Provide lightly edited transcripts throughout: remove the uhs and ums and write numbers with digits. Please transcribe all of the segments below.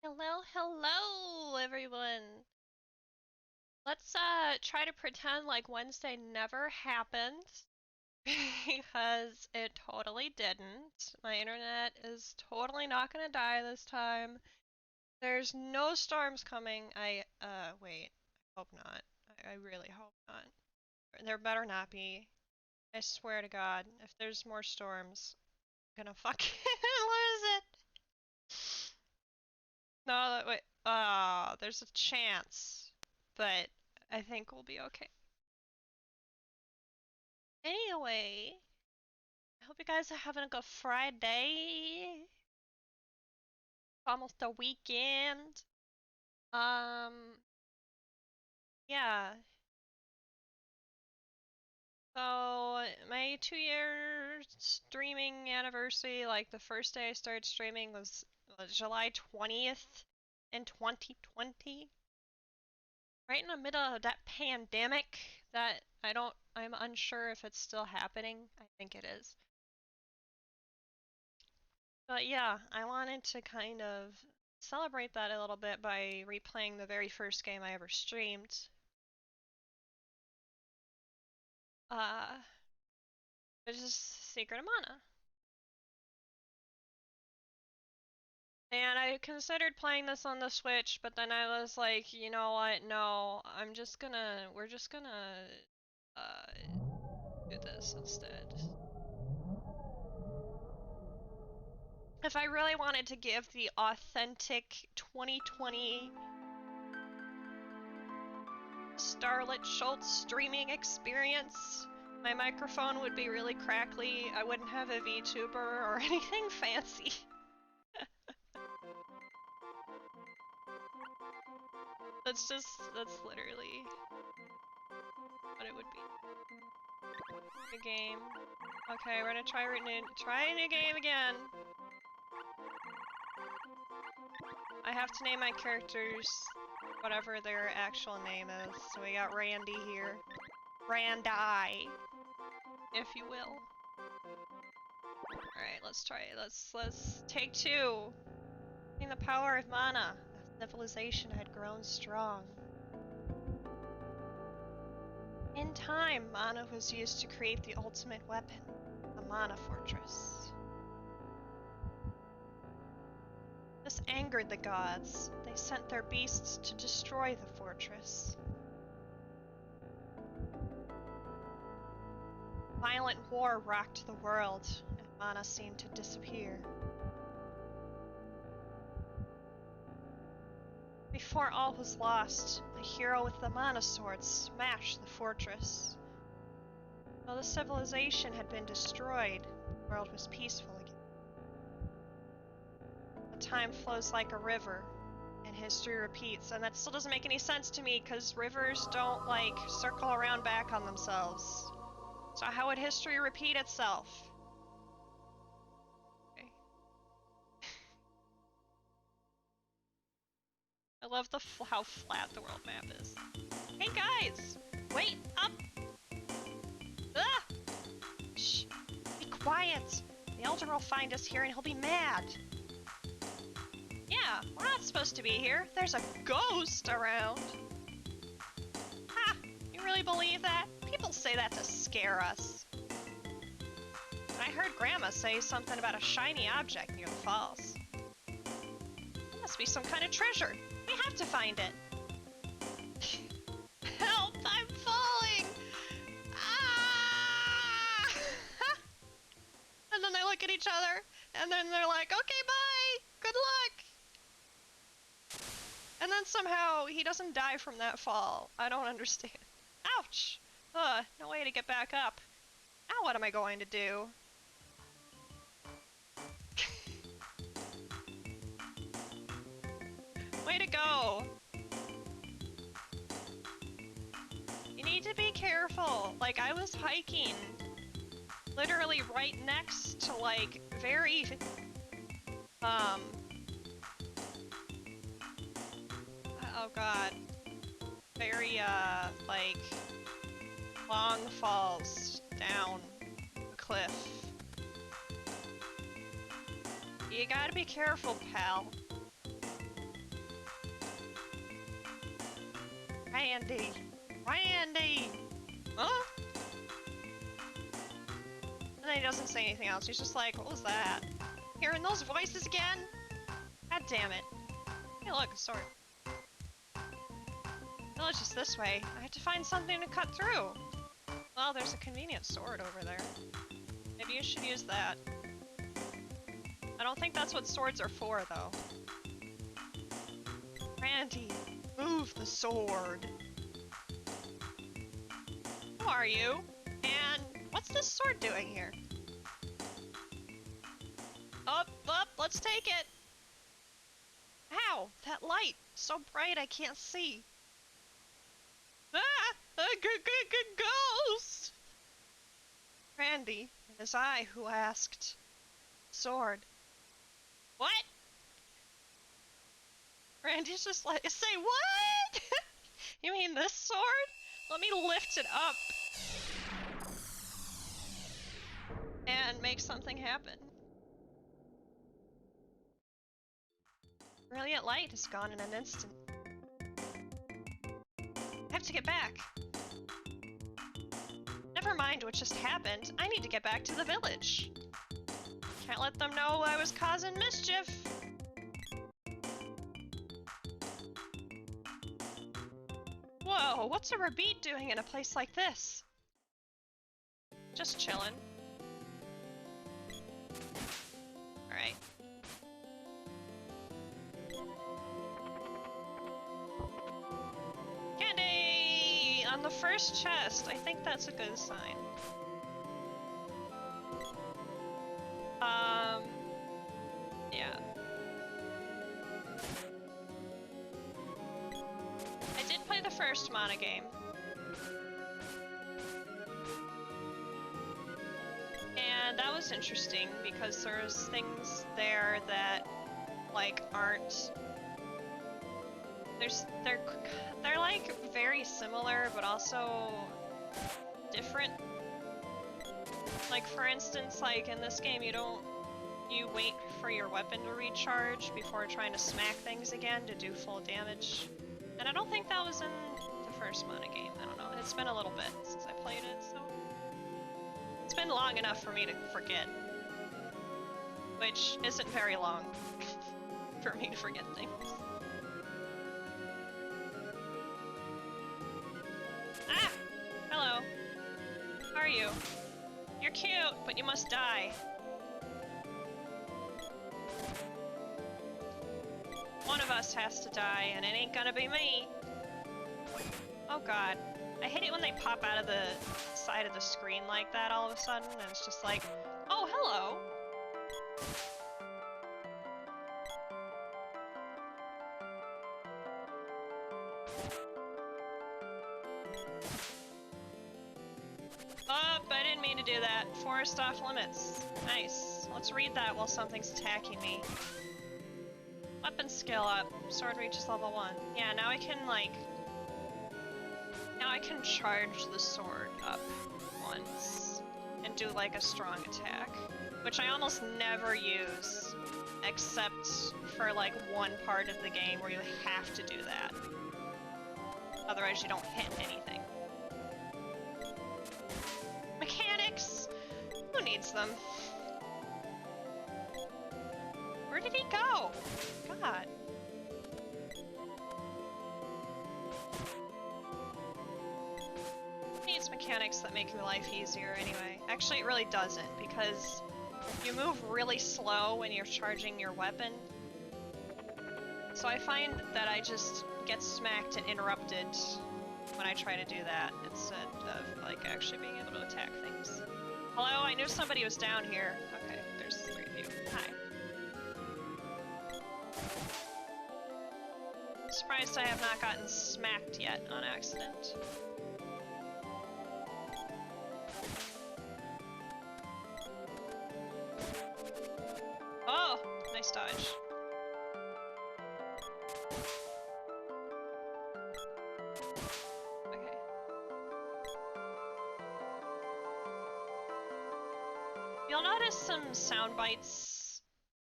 Hello, hello, everyone. Let's try to pretend like Wednesday never happened because it totally didn't. My internet is totally not gonna die this time. There's no storms coming. Wait. I hope not. I really hope not. There better not be. I swear to God, if there's more storms, I'm gonna fucking lose it. No, wait. There's a chance, but I think we'll be okay. Anyway, I hope you guys are having a good Friday. Almost the weekend. Um, yeah. So, my 2-year streaming anniversary, like the first day I started streaming was July 20th in 2020. Right in the middle of that pandemic that I'm unsure if it's still happening. I think it is. But yeah, I wanted to kind of celebrate that a little bit by replaying the very first game I ever streamed. Uh, which is Secret of Mana. And I considered playing this on the Switch, but then I was like, you know what? No, we're just gonna, uh, do this instead. If I really wanted to give the authentic 2020 Starlet Schultz streaming experience, my microphone would be really crackly. I wouldn't have a VTuber or anything fancy. That's literally what it would be. The game. Okay, we're gonna try a new game again. I have to name my characters whatever their actual name is. So we got Randy here. Randi, if you will. Alright, let's try it. Let's take two. In the power of mana, a civilization had grown strong. In time, mana was used to create the ultimate weapon, a mana fortress. This angered the gods. They sent their beasts to destroy the fortress. Violent war rocked the world, and mana seemed to disappear. Before all was lost, the hero with the mana sword smashed the fortress. Though the civilization had been destroyed, the world was peaceful again. But time flows like a river, and history repeats, and that still doesn't make any sense to me, because rivers don't, like, circle around back on themselves. So how would history repeat itself? Okay. I love how flat the world map is. Hey guys! Wait up! Ah! Shh! Be quiet! The Elder will find us here and he'll be mad. Yeah, we're not supposed to be here. There's a ghost around. Ha! You really believe that? People say that to scare us. I heard Grandma say something about a shiny object near the falls. It must be some kind of treasure. We have to find it. Help! I'm falling! Ah! And then they look at each other, and then they're like, okay, bye! Good luck! And then somehow he doesn't die from that fall. I don't understand. Ouch! No way to get back up. Now what am I going to do? Way to go! You need to be careful. Like, I was hiking literally right next to, like, very, oh god. Very, like, long falls down a cliff. You gotta be careful, pal. Randy! Randy! Huh? And then he doesn't say anything else. He's just like, what was that? Hearing those voices again? God damn it. Hey look, a sword. Village is this way. I have to find something to cut through. Well, there's a convenient sword over there. Maybe you should use that. I don't think that's what swords are for, though. Randy, move the sword. Who are you? And what's this sword doing here? Up, let's take it! Ow, that light! So bright I can't see. Ah! A ghost! Randy, it is I who asked. Sword. What? Randy's just like, say what? You mean this sword? Let me lift it up. And make something happen. Brilliant light is gone in an instant. I have to get back. Never mind what just happened. I need to get back to the village. Can't let them know I was causing mischief. Whoa, what's a rabbit doing in a place like this? Just chillin'. Alright. Candy! On the first chest. I think that's a good sign. Yeah. I did play the first Mana game. And that was interesting because there's things there that, like, aren't... They're like very similar, but also different. Like, for instance, like in this game, you wait for your weapon to recharge before trying to smack things again to do full damage. And I don't think that was in the first Mana game. I don't know. It's been a little bit since I played it, so... It's been long enough for me to forget. Which isn't very long for me to forget things. Ah! Hello. How are you? You're cute, but you must die. One of us has to die, and it ain't gonna be me. Oh god. I hate it when they pop out of the side of the screen like that all of a sudden, and it's just like, oh, hello! Oh, I didn't mean to do that. Forest off limits. Nice. Let's read that while something's attacking me. Weapon skill up. Sword reaches level 1. Yeah, now I can, like... Now I can charge the sword up once and do, like, a strong attack. Which I almost never use, except for, like, one part of the game where you have to do that. Otherwise you don't hit anything. Mechanics! Who needs them? Where did he go? God. Who needs mechanics that make your life easier anyway? Actually, it really doesn't, because you move really slow when you're charging your weapon. So I find that I just get smacked and interrupted when I try to do that, instead of, like, actually being able to attack things. Hello? I knew somebody was down here. Okay, there's 3 of you. Hi. Surprised I have not gotten smacked yet on accident. Oh! Nice dodge. Okay. You'll notice some sound bites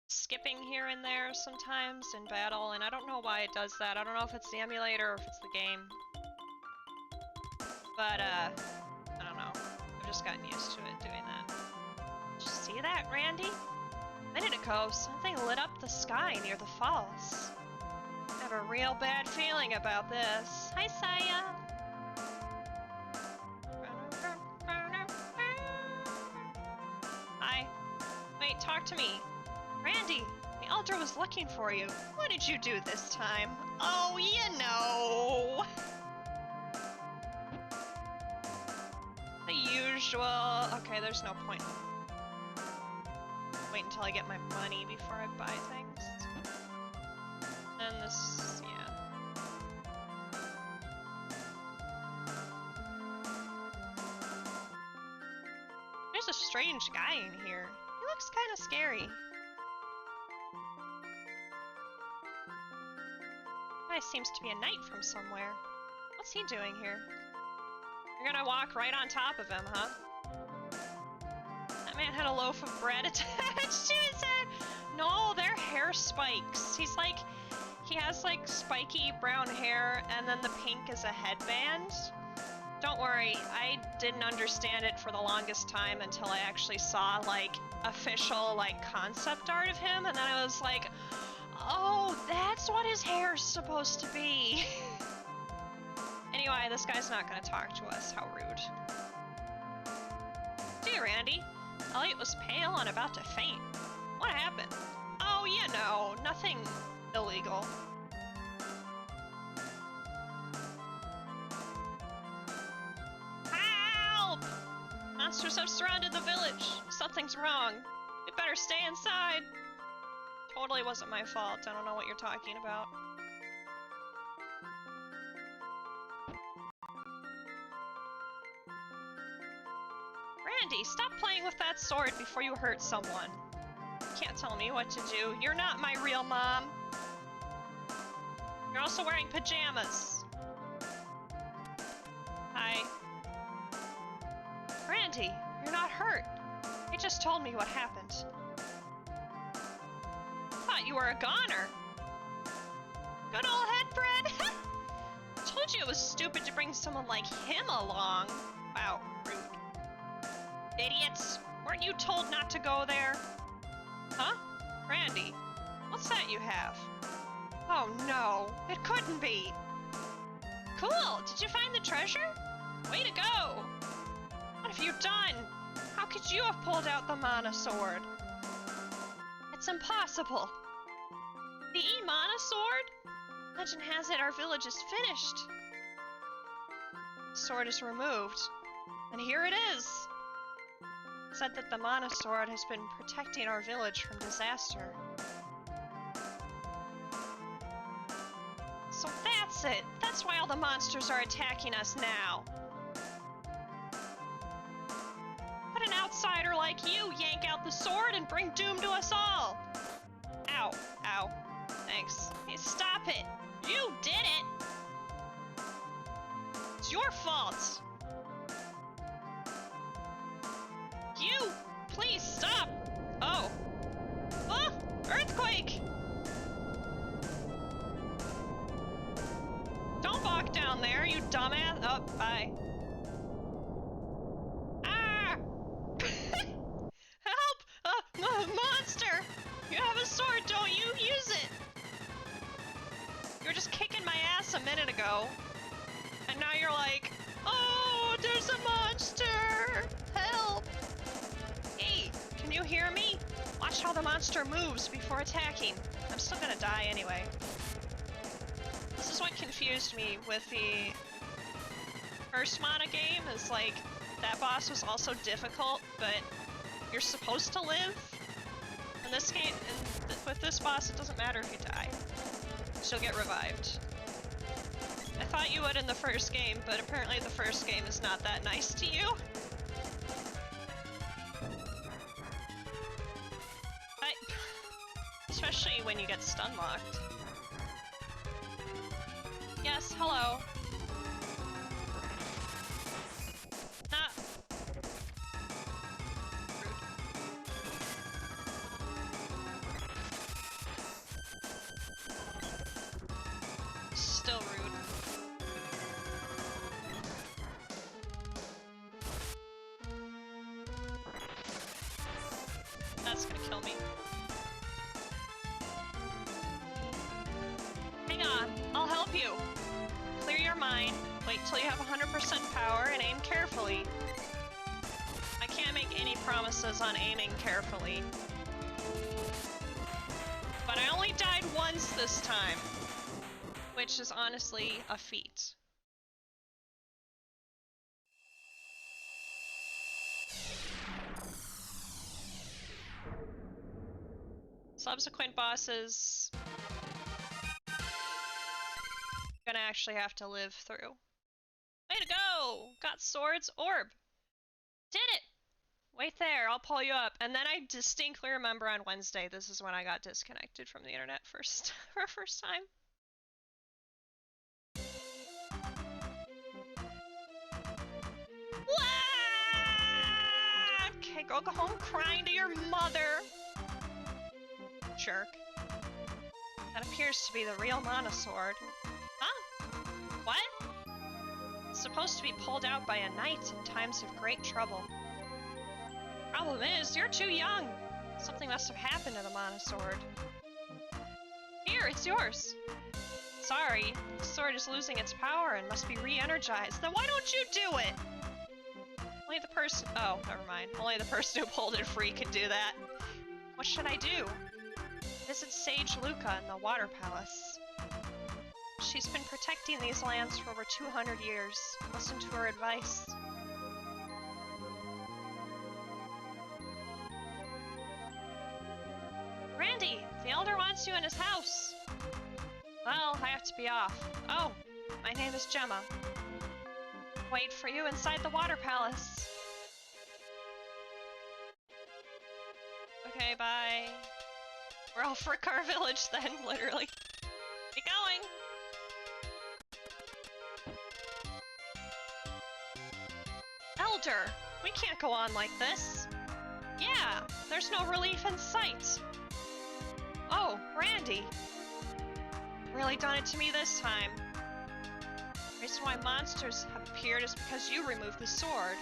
skipping here and there sometimes in battle, and I don't know why it does that. I don't know if it's the emulator or if it's the game. But, I don't know. I've just gotten used to it doing that. Did you see that, Randy? A minute ago, something lit up the sky near the falls. I have a real bad feeling about this. Hi, Saya! Hi. Wait, talk to me. Randy, the Elder was looking for you. What did you do this time? Oh, you know! The usual. Okay, there's no point. Wait until I get my money before I buy things. And this, yeah. There's a strange guy in here. He looks kind of scary. Guy seems to be a knight from somewhere. What's he doing here? You're gonna walk right on top of him, huh? That man had a loaf of bread attached to his head. No, they're hair spikes. He's like, he has like spiky brown hair, and then the pink is a headband. Don't worry, I didn't understand it for the longest time until I actually saw like official like concept art of him, and then I was like, oh, that's what his hair's supposed to be. Anyway, this guy's not gonna talk to us. How rude. Dear Randy, Elliot was pale and about to faint. What happened? Oh, you know, nothing illegal. Help! Monsters have surrounded the village. Something's wrong. We better stay inside. Totally wasn't my fault. I don't know what you're talking about. Randy, stop playing with that sword before you hurt someone. You can't tell me what to do. You're not my real mom. You're also wearing pajamas. Hi. Randy, you're not hurt. You just told me what happened. Thought you were a goner. Good old head bread. Told you it was stupid to bring someone like him along. Wow, rude. Idiots! Weren't you told not to go there? Huh? Randy, what's that you have? Oh no, it couldn't be. Cool, did you find the treasure? Way to go! What have you done? How could you have pulled out the mana sword? It's impossible. The E-mana sword? Legend has it our village is finished. The sword is removed, and here it is. It said that the mana sword has been protecting our village from disaster. So that's it. That's why all the monsters are attacking us now. But an outsider like you yank out the sword and bring doom to us all. Ow. Ow. Thanks. Hey, stop it. You did it. It's your fault. You! Please stop! Oh. Ah! Earthquake! Don't walk down there, you dumbass! Oh, bye. Ah! Help! Monster! You have a sword, don't you? Use it! You were just kicking my ass a minute ago. And now you're like, oh, there's a monster! Help! Hey, can you hear me? Watch how the monster moves before attacking. I'm still gonna die anyway. This is what confused me with the first mana game, is like, that boss was also difficult, but you're supposed to live. In this game, with this boss, it doesn't matter if you die. She'll get revived. I thought you would in the first game, but apparently the first game is not that nice to you. Especially when you get stun locked. Yes, hello. Not rude. Still rude. That's gonna kill me. Hang on, I'll help you. Clear your mind, wait till you have 100% power, and aim carefully. I can't make any promises on aiming carefully. But I only died once this time, which is honestly a feat. Subsequent bosses, gonna actually have to live through. Way to go! Got swords, orb! Did it! Wait there, I'll pull you up. And then I distinctly remember on Wednesday, this is when I got disconnected from the internet for first time. Okay, go home crying to your mother. Jerk. That appears to be the real mana sword. Huh? What? It's supposed to be pulled out by a knight in times of great trouble. Problem is, you're too young. Something must have happened to the mana sword. Here, it's yours. Sorry, the sword is losing its power and must be re-energized. Then why don't you do it? Only the person— oh, never mind. Only the person who pulled it free can do that. What should I do? Visit Sage Luca in the Water Palace. She's been protecting these lands for over 200 years. Listen to her advice. Randy, the Elder wants you in his house. Well, I have to be off. Oh, my name is Gemma. Wait for you inside the Water Palace. Okay, bye. We're off for Dwarf Village then, literally. Get going! Elder, we can't go on like this. Yeah, there's no relief in sight. Oh, Randy. Really done it to me this time. The reason why monsters have appeared is because you removed the sword.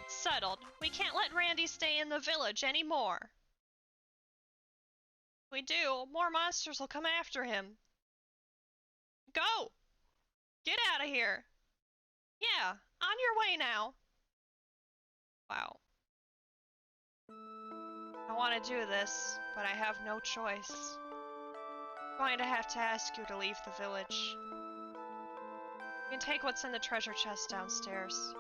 Settled. We can't let Randy stay in the village anymore. If we do, more monsters will come after him. Go! Get out of here! Yeah, on your way now. Wow. I want to do this, but I have no choice. I'm going to have to ask you to leave the village. You can take what's in the treasure chest downstairs.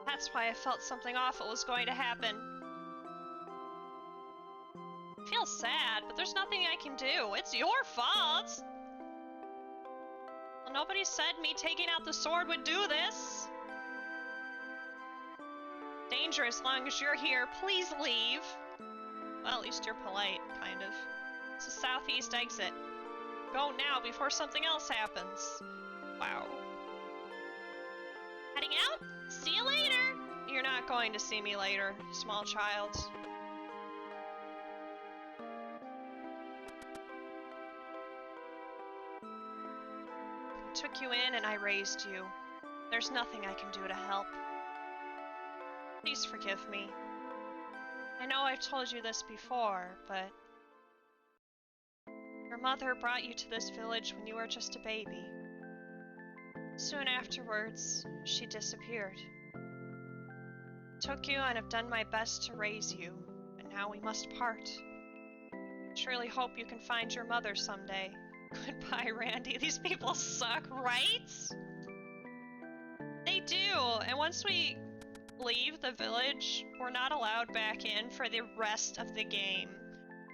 That's why I felt something awful was going to happen. I feel sad, but there's nothing I can do. It's your fault! Well, nobody said me taking out the sword would do this. Danger as long as you're here. Please leave. Well, at least you're polite, kind of. It's the southeast exit. Go now before something else happens. Wow. Heading out? See you later! You're not going to see me later, small child. I took you in and I raised you. There's nothing I can do to help. Please forgive me. I know I've told you this before, but your mother brought you to this village when you were just a baby. Soon afterwards, she disappeared. I took you and have done my best to raise you, but now we must part. I truly hope you can find your mother someday. Goodbye, Randy. These people suck, right? They do, and once we leave the village, we're not allowed back in for the rest of the game.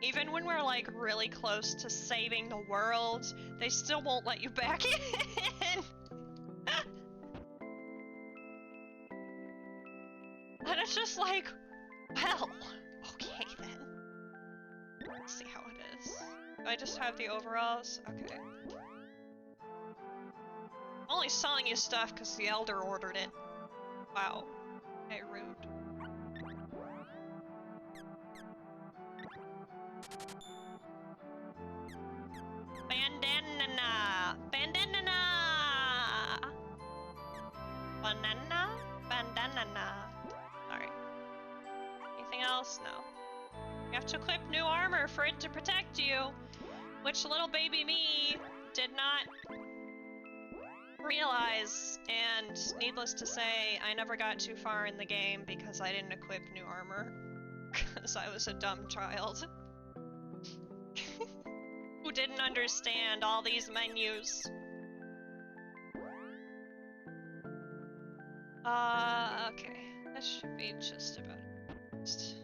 Even when we're like really close to saving the world, they still won't let you back in. And it's just like, well, okay then. Let's see how it is. Do I just have the overalls? Okay. I'm only selling you stuff because the Elder ordered it. Wow. Okay, rude. Bandana! Bandana! Banana? bandana. Sorry. Anything else? No. You have to equip new armor for it to protect you, which little baby me did not realize, and needless to say, I never got too far in the game because I didn't equip new armor, because I was a dumb child who didn't understand all these menus. Okay, that should be just about it. Just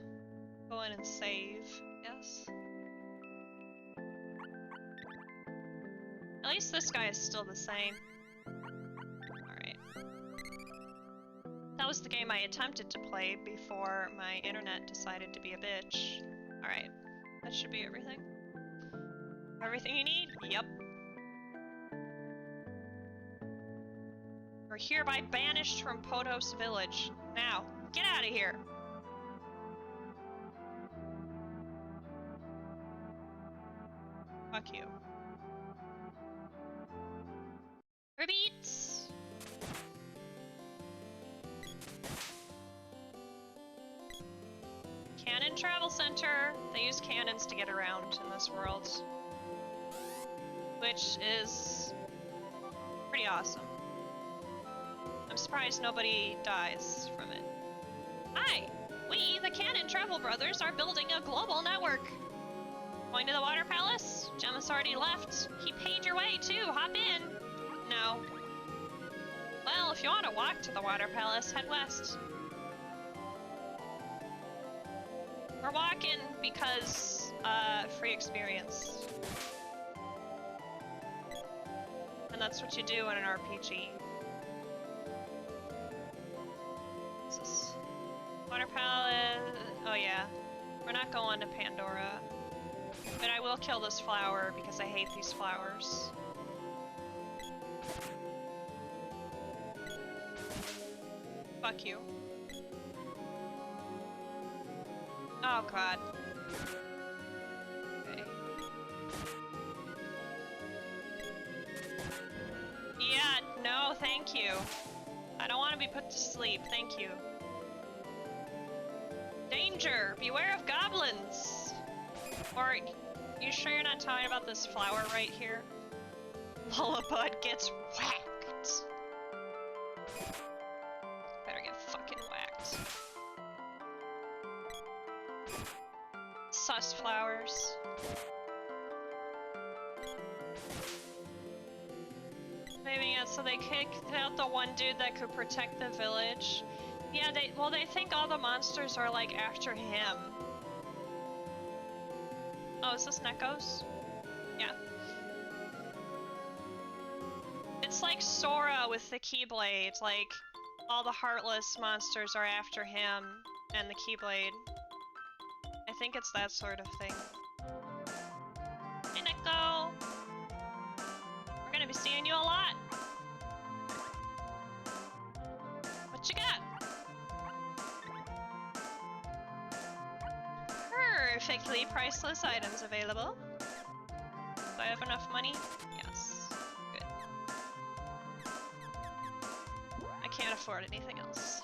go in and save, yes. At least this guy is still the same. Alright. That was the game I attempted to play before my internet decided to be a bitch. Alright, that should be everything. Everything you need? Yep. You're hereby banished from Dwarf Village. Now, get out of here! Fuck you. Repeat! Cannon Travel Center. They use cannons to get around in this world, which is pretty awesome. I'm surprised nobody dies from it. Hi! We, the Cannon Travel Brothers, are building a global network. Going to the Water Palace? Gemma's already left. He paid your way too, hop in! No. Well, if you want to walk to the Water Palace, head west. We're walking because, free experience. And that's what you do in an RPG. What's this? Water Palace... Oh yeah. We're not going to Pandora. But I will kill this flower because I hate these flowers. Fuck you. Oh god. Okay. Yeah, no, thank you. I don't want to be put to sleep, thank you. Danger! Beware of goblins! Or, you sure you're not talking about this flower right here? Lullabud gets whacked! Better get fucking whacked. Sus flowers. Maybe yeah, so they kicked out the one dude that could protect the village. Yeah, they think all the monsters are like after him. Oh, is this Neko's? Yeah. It's like Sora with the Keyblade, like all the heartless monsters are after him and the Keyblade. I think it's that sort of thing. Hey Neko! We're gonna be seeing you a lot! What you got? Perfectly priceless items available. Do I have enough money? Yes. Good. I can't afford anything else.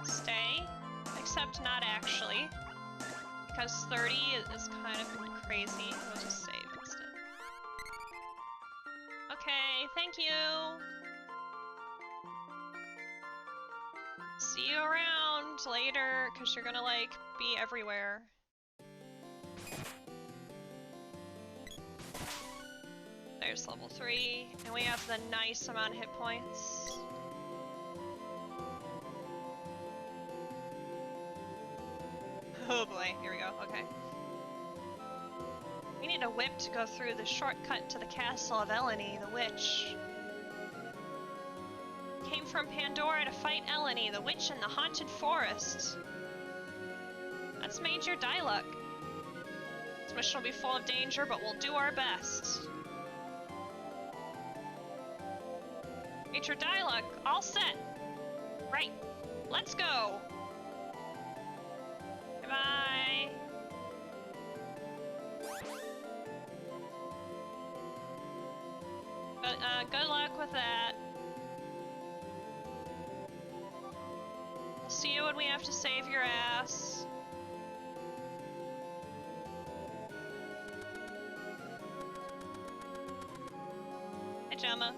Stay, except not actually. Because 30 is kind of crazy. We'll just save instead. Okay, thank you! See you around later, because you're gonna, like, be everywhere. There's level 3, and we have the nice amount of hit points. Oh boy, here we go, okay. We need a whip to go through the shortcut to the castle of Eleni, the witch. Came from Pandora to fight Eleni, the witch in the haunted forest. That's Major Diluc. This mission will be full of danger, but we'll do our best. Major Diluc, all set! Right. Let's go. Bye. Good luck with that. See you when we have to save your ass. Hey, Gemma.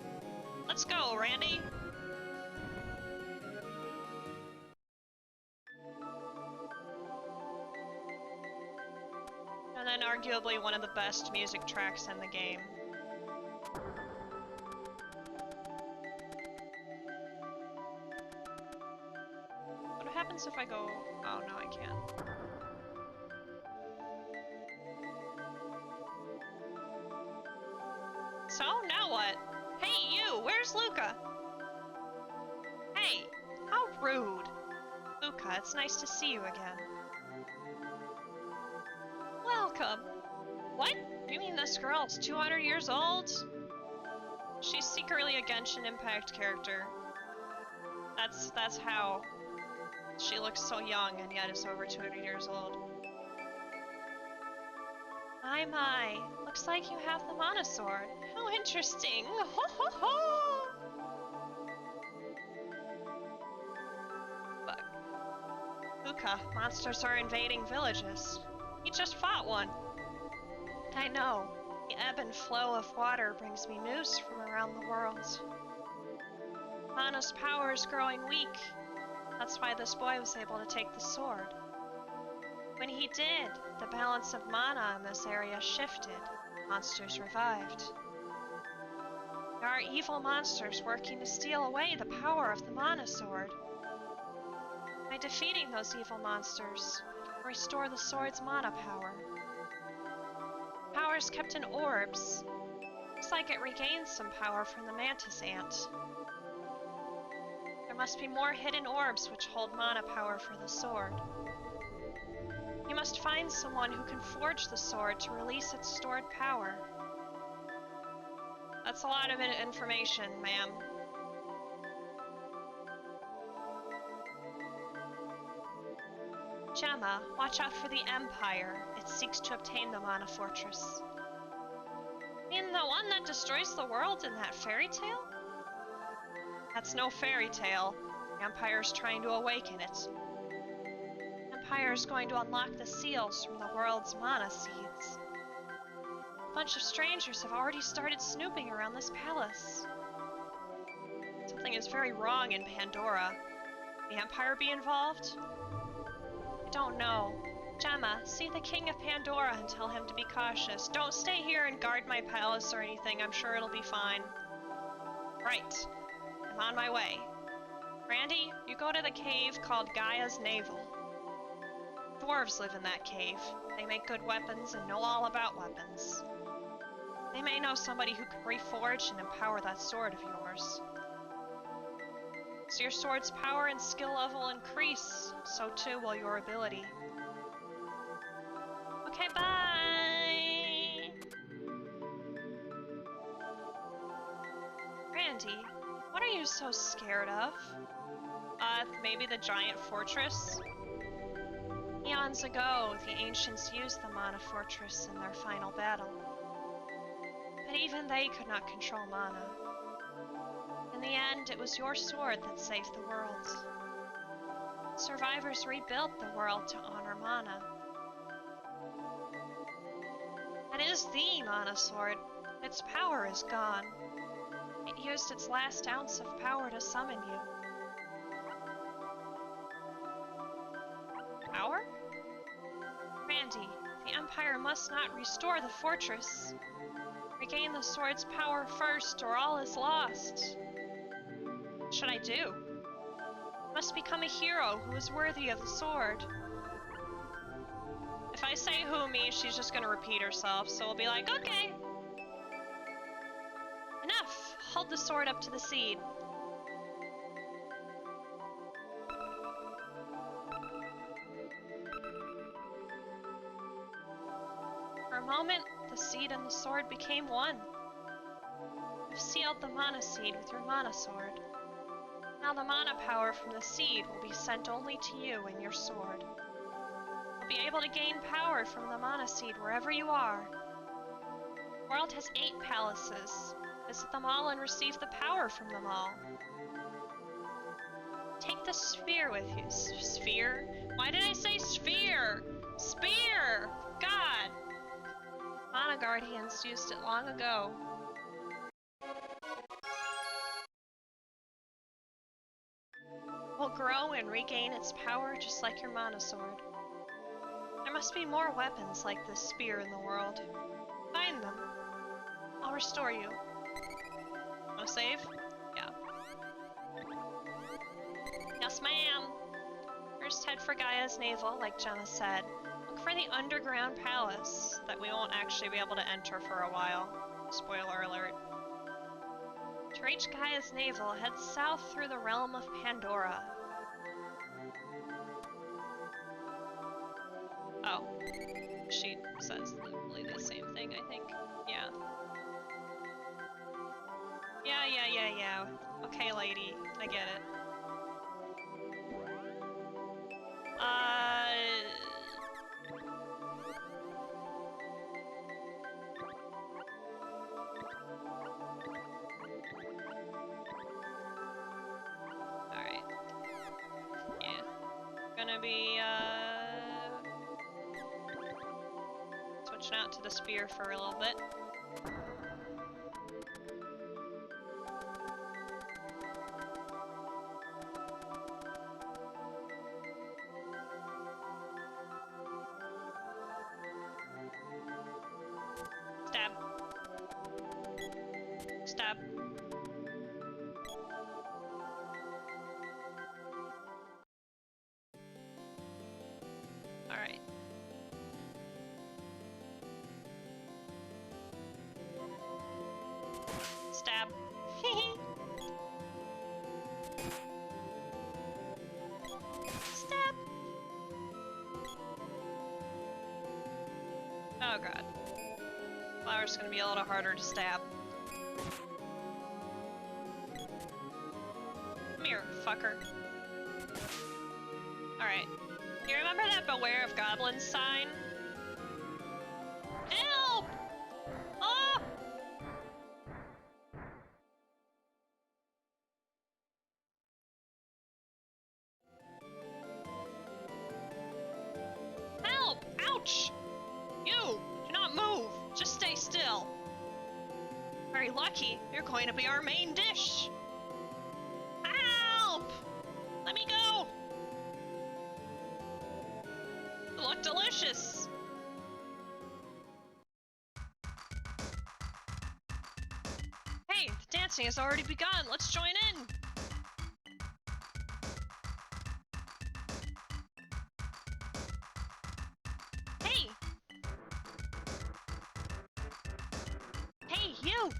Let's go, Randy. And then arguably one of the best music tracks in the game. What happens if I go... Oh, no, I can't. So, now what? Hey, you! Where's Luca? Hey! How rude! Luca, it's nice to see you again. Welcome! What? You mean this girl's 200 years old? She's secretly a Genshin Impact character. That's how she looks so young and yet is over 200 years old. My. Looks like you have the Mana Sword. How interesting! Ho ho ho! Fuck. Luca, monsters are invading villages. He just fought one. I know. The ebb and flow of water brings me news from around the world. Mana's power is growing weak. That's why this boy was able to take the sword. When he did, the balance of mana in this area shifted. Monsters revived. There are evil monsters working to steal away the power of the Mana Sword. By defeating those evil monsters, we can restore the sword's mana power. Power is kept in orbs. Looks like it regains some power from the mantis ant. There must be more hidden orbs which hold mana power for the sword. You must find someone who can forge the sword to release its stored power. That's a lot of information, ma'am. Gemma, watch out for the Empire. It seeks to obtain the Mana Fortress. You mean the one that destroys the world in that fairy tale? That's no fairy tale. The Empire's trying to awaken it. The Empire is going to unlock the seals from the world's mana seeds. A bunch of strangers have already started snooping around this palace. Something is very wrong in Pandora. Will the Empire be involved? I don't know. Gemma, see the King of Pandora and tell him to be cautious. Don't stay here and guard my palace or anything. I'm sure it'll be fine. Right. I'm on my way. Randy, you go to the cave called Gaia's Navel. Dwarves live in that cave. They make good weapons and know all about weapons. They may know somebody who can reforge and empower that sword of yours. As your sword's power and skill level increase, so too will your ability. Okay, bye! Randy, what are you so scared of? Maybe the giant fortress? Eons ago, the ancients used the Mana Fortress in their final battle. But even they could not control mana. In the end, it was your sword that saved the world. Survivors rebuilt the world to honor mana. That is the Mana Sword. Its power is gone. It used its last ounce of power to summon you. Power? Randy, the Empire must not restore the fortress. Regain the sword's power first, or all is lost. What should I do? I must become a hero who is worthy of the sword. If I say who me, she's just gonna repeat herself, so we'll be like, okay! Enough! Hold the sword up to the seed. For a moment, the seed and the sword became one. You've sealed the mana seed with your mana sword. Now the mana power from the seed will be sent only to you and your sword. You'll be able to gain power from the mana seed wherever you are. The world has 8 palaces. Visit them all and receive the power from them all. Take the sphere with you. Sphere? Why did I say sphere? Spear! God! Mana Guardians used it long ago. Will grow and regain its power just like your mana sword. There must be more weapons like this spear in the world. Find them. I'll restore you. Wanna save? Yeah. Yes, ma'am! First head for Gaia's navel, like Gemma said. Look for the underground palace that we won't actually be able to enter for a while. Spoiler alert. To reach Gaia's navel, head south through the realm of Pandora. Oh. She says literally the same thing, I think. Yeah. Yeah. Okay, lady. I get it. Alright. Yeah. Gonna be, switching out to the spear for a little bit. Stab. Stab. Alright. Stab. Stab. Oh god. Flower's gonna be a little harder to stab. Come here, fucker. Alright. You remember that Beware of Goblins sign? Help! Oh! Help! Ouch! You! Do not move! Just stay still. Very lucky, you're going to be our main dish! Help! Let me go! You look delicious! Hey, the dancing has already begun! Let's join in! Hey! Hey, you!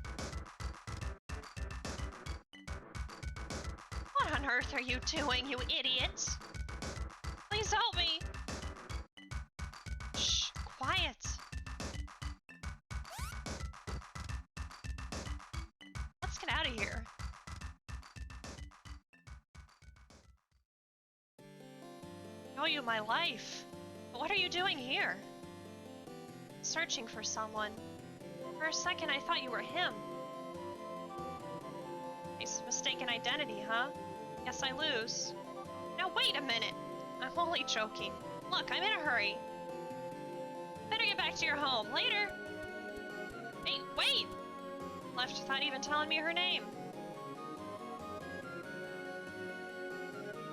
What on earth are you doing, you idiot? Please help me! Shh, quiet! Let's get out of here. I owe you my life. But what are you doing here? Searching for someone. For a second, I thought you were him. Nice mistaken identity, huh? Guess I lose. Now wait a minute. I'm only joking. Look, I'm in a hurry. Better get back to your home. Later. Hey, wait! Left without even telling me her name.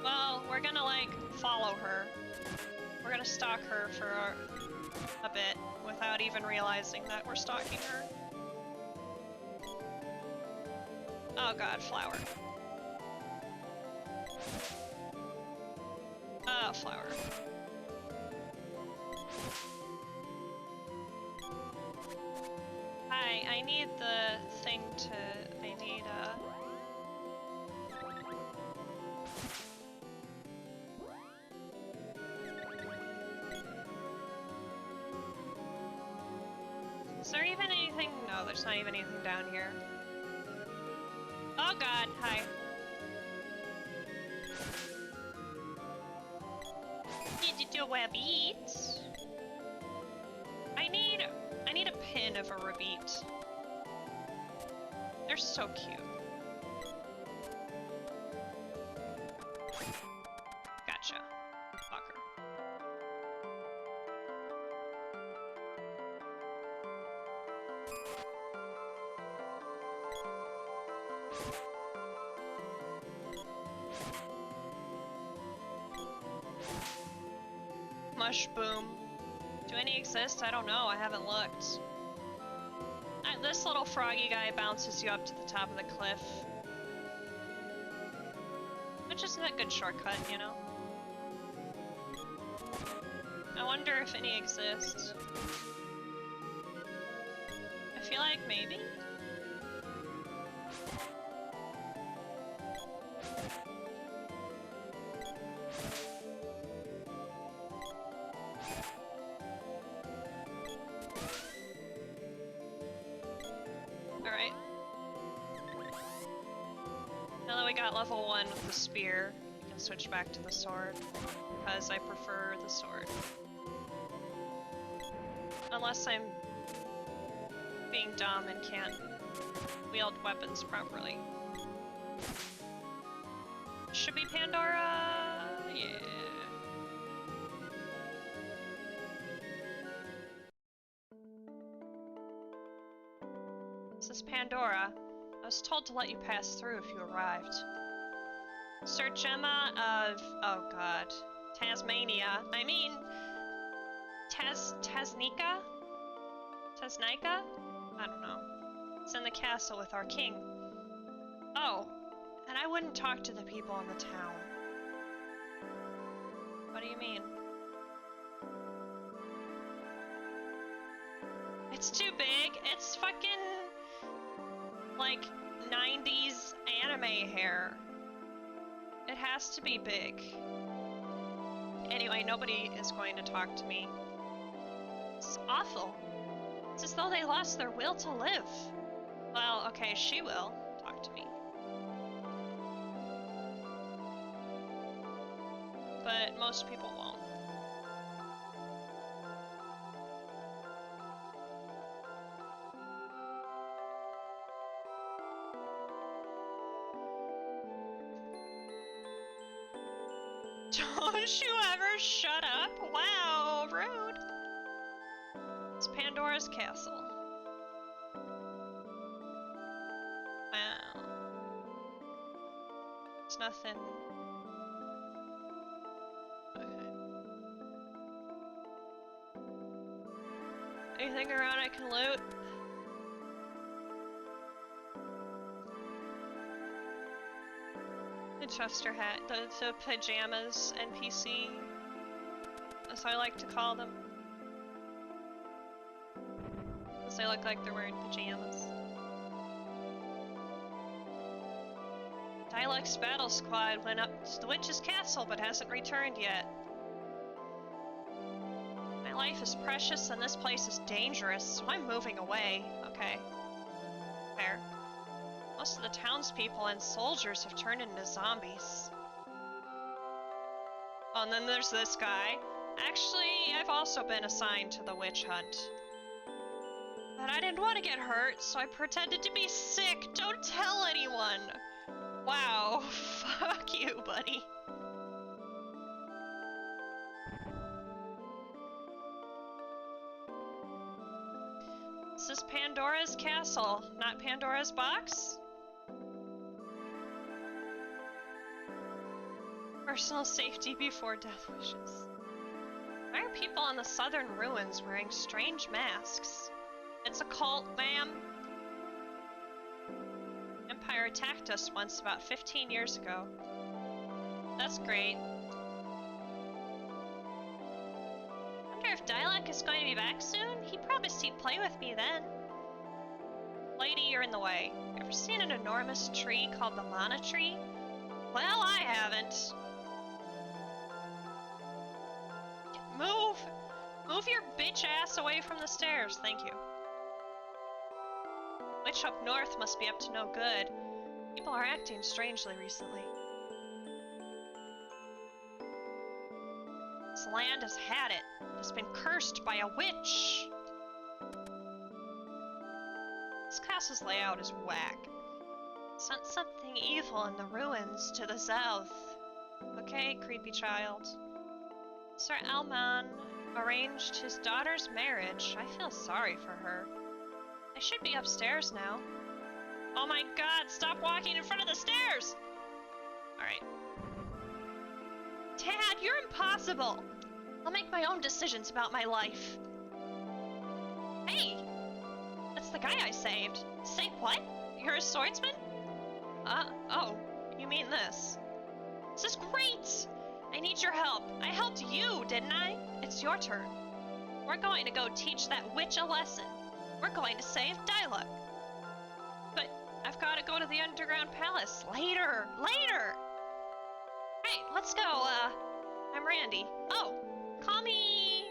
Well, we're gonna, like, follow her. We're gonna stalk her for a bit without even realizing that we're stalking her. Oh god, flower. Oh, flower. Hi, I need the thing to... I need, Is there even anything? No, there's not even anything down here. Oh god, hi. a rabbit. I need a pin of a rabbit. They're so cute. Gotcha. Fucker. Mush boom. Do any exist? I don't know. I haven't looked. This little froggy guy bounces you up to the top of the cliff. Which isn't a good shortcut, you know? I wonder if any exist. I feel like maybe? Alright. Now that we got level 1 with the spear, we can switch back to the sword, because I prefer the sword. Unless I'm being dumb and can't wield weapons properly. Should be Pandora! Yeah. This is Pandora. I was told to let you pass through if you arrived. Sir Gemma of... oh god. Tasmania. I mean... Tasnica? Tasnica? I don't know. It's in the castle with our king. Oh, and I wouldn't talk to the people in the town. What do you mean? It's too big. It's fucking... like 90s anime hair. It has to be big. Anyway, nobody is going to talk to me. This is awful. It's as though they lost their will to live. Well, okay, she will talk to me. But most people won't. Don't you ever shut up? Wow, rude. It's Pandora's castle. Wow. It's nothing. Okay. Anything around I can loot? The Chester hat, the pajamas NPC, as I like to call them. Because they look like they're wearing pajamas. Dialect's battle squad went up to the witch's castle but hasn't returned yet. My life is precious and this place is dangerous, so I'm moving away. Okay. Fair. Most of the townspeople and soldiers have turned into zombies. Oh, and then there's this guy. Actually, I've also been assigned to the witch hunt. But I didn't want to get hurt, so I pretended to be sick. Don't tell anyone! Wow, fuck you, buddy. This is Pandora's castle, not Pandora's box? Personal safety before death wishes. Why are people in the southern ruins wearing strange masks? It's a cult, ma'am. Empire attacked us once about 15 years ago. That's great. Wonder if Dialect is going to be back soon? He promised he'd play with me then. Lady, you're in the way. Ever seen an enormous tree called the Mana Tree? Well, I haven't. Move your bitch ass away from the stairs, thank you. Witch up north must be up to no good. People are acting strangely recently. This land has had it. It has been cursed by a witch. This castle's layout is whack. Sent something evil in the ruins to the south. Okay, creepy child. Sir Alman arranged his daughter's marriage. I feel sorry for her. I should be upstairs now. Oh my god, stop walking in front of the stairs! Alright. Dad, you're impossible! I'll make my own decisions about my life. Hey! That's the guy I saved. Say what? You're a swordsman? Oh, you mean this. This is great! I need your help. I helped you, didn't I? It's your turn. We're going to go teach that witch a lesson. We're going to save Diluc. But I've got to go to the underground palace. Later! Hey, let's go, I'm Randy. Oh, call me...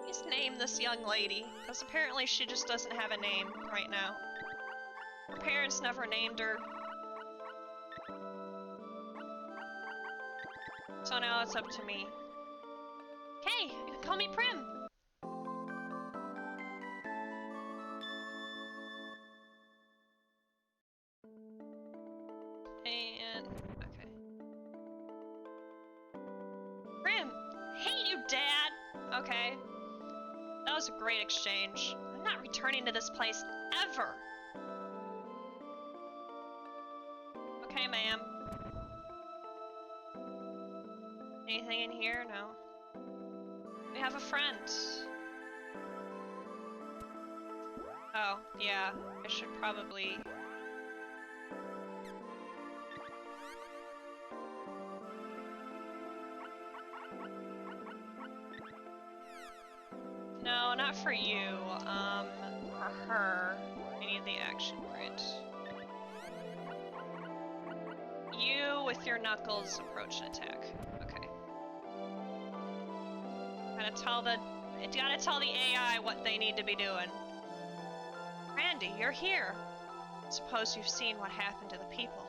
Please name this young lady, because apparently she just doesn't have a name right now. Her parents never named her. So now it's up to me. Okay, you can call me Prim. And, okay. Prim! Hate you, Dad! Okay. That was a great exchange. I'm not returning to this place ever. Okay, ma'am. Anything in here? No. We have a friend. Oh, yeah. I should probably... No, not for you. For her. I need the action grid. You, with your knuckles, approach and attack. Okay. Gotta tell the AI what they need to be doing. Randy, you're here. Suppose you've seen what happened to the people.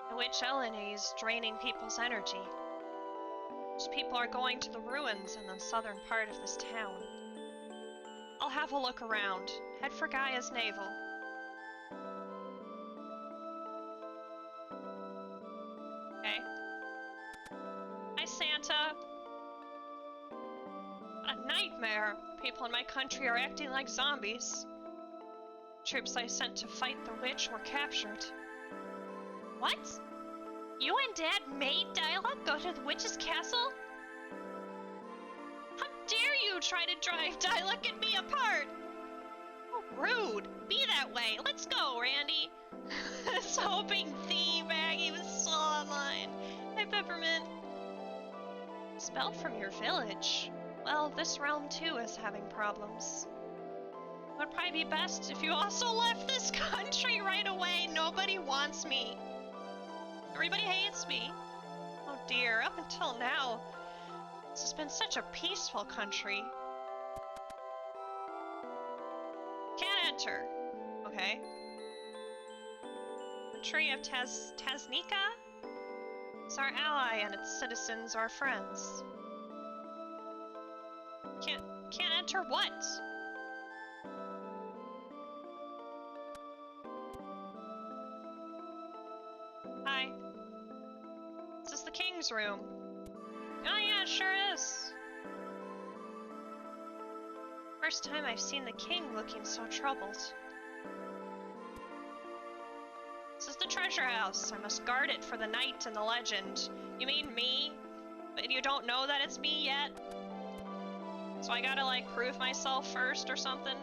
The witch Eleny's draining people's energy. Those people are going to the ruins in the southern part of this town. I'll have a look around. Head for Gaia's navel. Okay. Hi, Santa. What a nightmare. People in my country are acting like zombies. Troops I sent to fight the witch were captured. What? You and Dad made Diluc go to the witch's castle? How dare you try to drive Diluc and me apart? Oh, rude. Be that way. Let's go, Randy. I was hoping Maggie was still online. Hi, Peppermint. Spelled from your village. Well, this realm too is having problems. It would probably be best if you also left this country right away. Nobody wants me. Everybody hates me. Oh dear, up until now, this has been such a peaceful country. Can't enter. Okay. Country of Taznika? It's our ally and its citizens are friends. Can't enter what? Hi. This is the king's room. Oh yeah, it sure is. First time I've seen the king looking so troubled. This is the treasure house. I must guard it for the night and the legend. You mean me? But you don't know that it's me yet? So I gotta, like, prove myself first or something?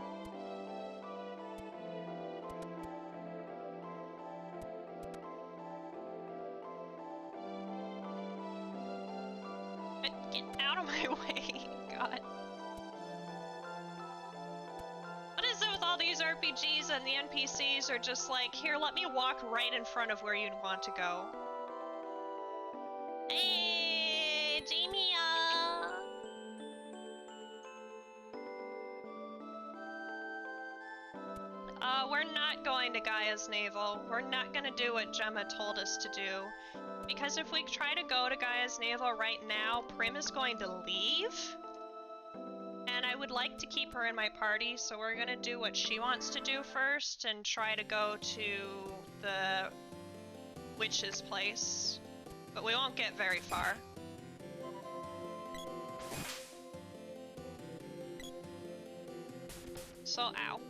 Get out of my way, God. What is it with all these RPGs and the NPCs are just like, here, let me walk right in front of where you want to go. Hey, Jamia! We're not going to Gaia's navel. We're not gonna do what Gemma told us to do. Because if we try to go to Gaia's Navel right now, Prim is going to leave. And I would like to keep her in my party, so we're gonna do what she wants to do first and try to go to the witch's place. But we won't get very far. So, ow.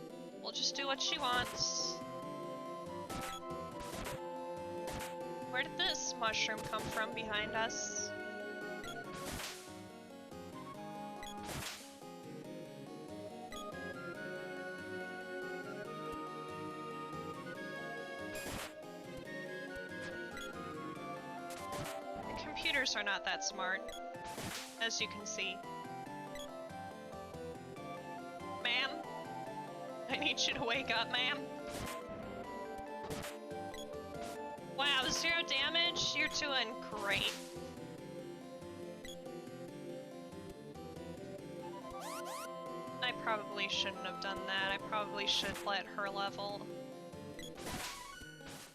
We'll just do what she wants. Where did this mushroom come from behind us? The computers are not that smart, as you can see. Ma'am? I need you to wake up, ma'am. Wow, 0 damage? You're doing great. I probably shouldn't have done that. I probably should let her level.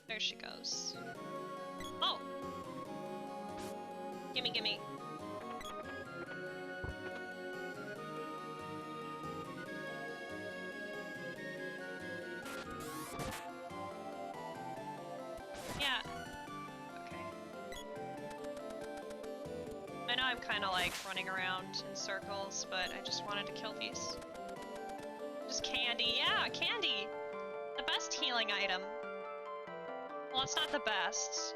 There she goes. Oh! Gimme, gimme. Yeah. Okay. I know I'm kind of like running around in circles, but I just wanted to kill these. Just candy. Yeah, candy! The best healing item. Well, it's not the best.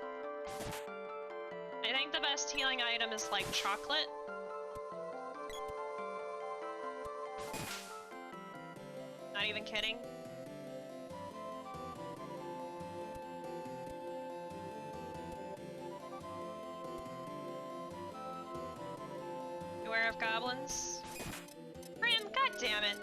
I think the best healing item is like chocolate. Not even kidding. Beware of goblins. Ram, goddammit!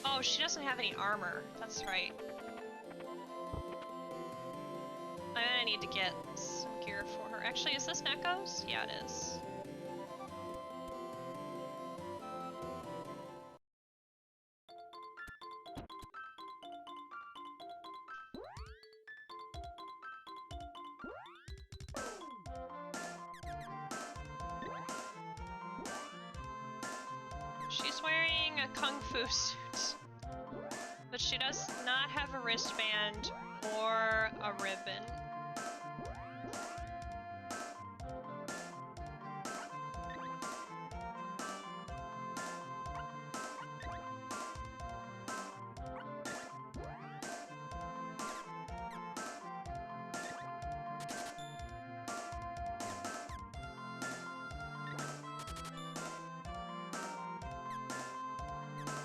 Oh, she doesn't have any armor. That's right. I'm gonna need to get some gear for her. Actually, is this Neko's? Yeah, it is. She's wearing a kung fu suit, but she does not have a wristband or a ribbon.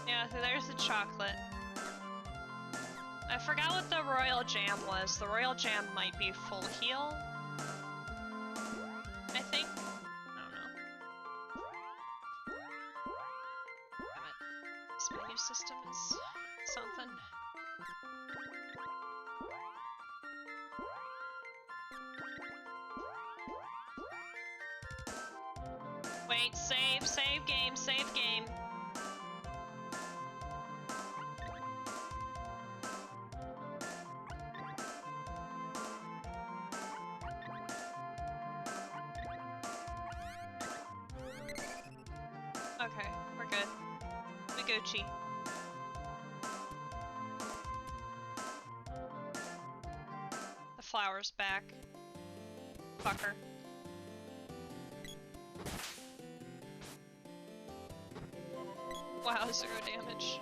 Yeah, so there's the chocolate. I forgot what the royal jam was. The royal jam might be full heal. I think. I don't know. Damn it. This menu system is something. Wait, save game, save game. Okay, we're good. We Gucci. The flower's back. Fucker. Wow, 0 damage.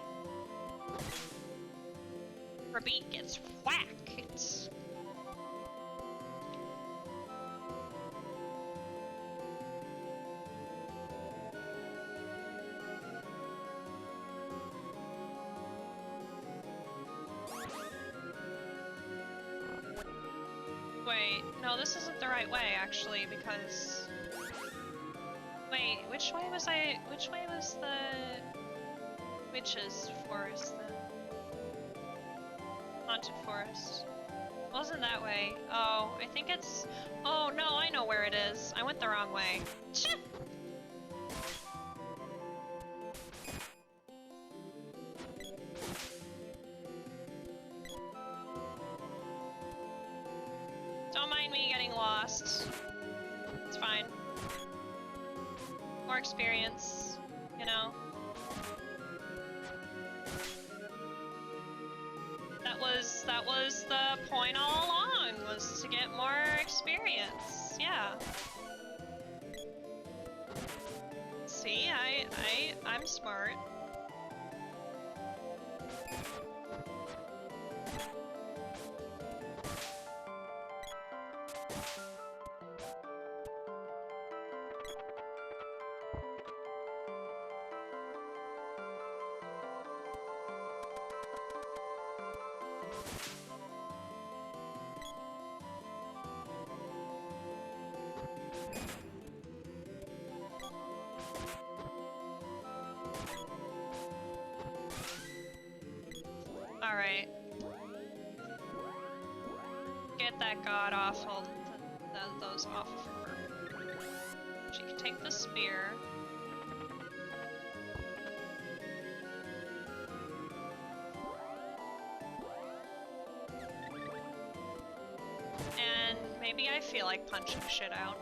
Rabit gets whacked. Wait, no, this isn't the right way, actually, because... Wait, which way was the... Which is forest then? Haunted forest. Wasn't that way. Oh, I think it's... Oh no, I know where it is. I went the wrong way. Shit! Don't mind me getting lost. It's fine. More experience, you know? That was the point all along, was to get more experience. Yeah. See, I'm smart. Alright. Get that god-awful, those off of her. She can take the spear. And maybe I feel like punching shit out.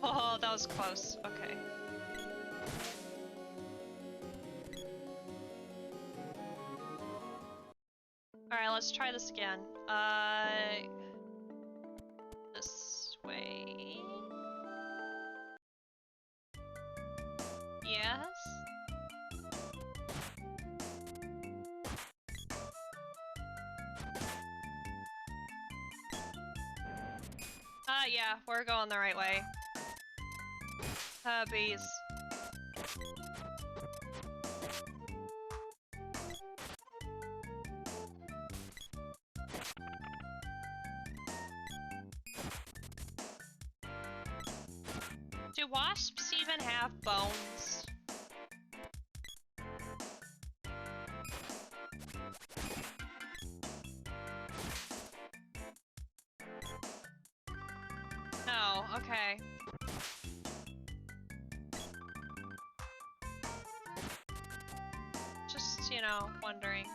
Oh, that was close. Okay. Alright, let's try this again. This way. Yes? Yeah, we're going the right way. Bees. Do wasps even have bones? No, okay. Just, you know, wondering.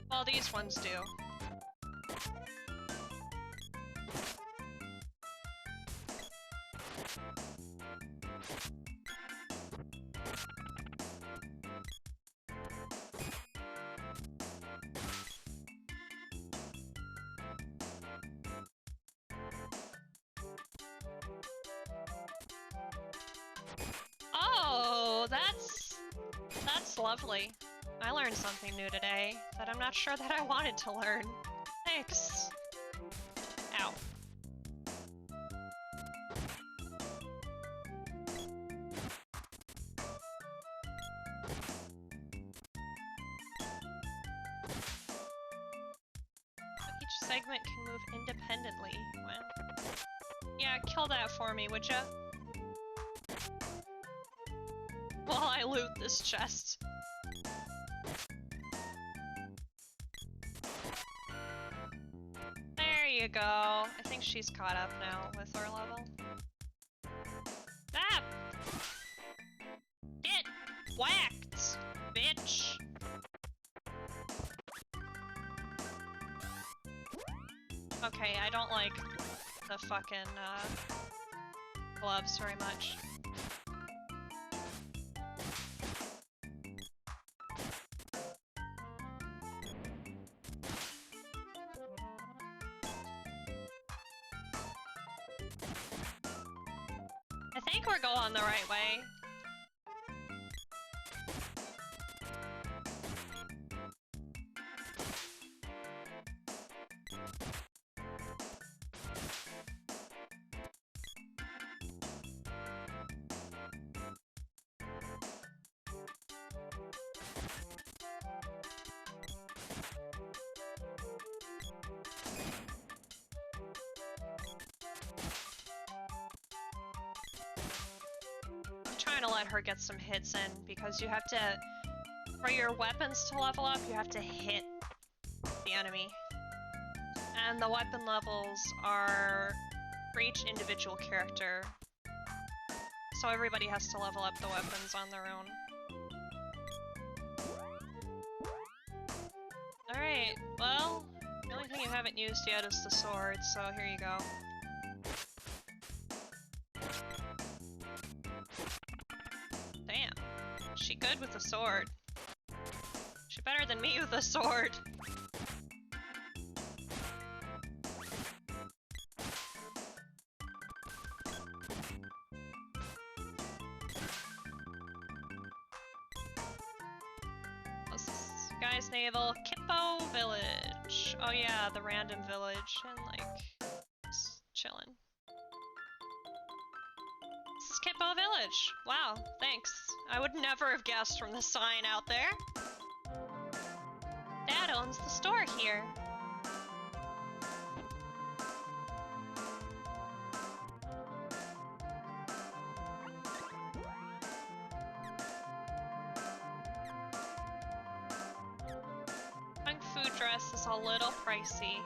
Well, these ones do. Oh, that's lovely. I learned something new today that I'm not sure that I wanted to learn. Thanks. Ow. Each segment can move independently. Wow. Yeah, kill that for me, would ya? While I loot this chest. There you go. I think she's caught up now with our level. Ah! Get whacked, bitch! Okay, I don't like the fucking, gloves very much. I think we're going the right way. to let her get some hits in, because you have to, for your weapons to level up, you have to hit the enemy. And the weapon levels are for each individual character. So everybody has to level up the weapons on their own. Alright, well, the only thing you haven't used yet is the sword, so here you go. Damn, she good with the sword. She better than me with the sword. Guy's Naval, Kippo Village. Oh yeah, the random village, and like, just chillin'. This is Kippo Village. Wow, thanks. I would never have guessed from the sign out there. Dad owns the store here. Food dress is a little pricey.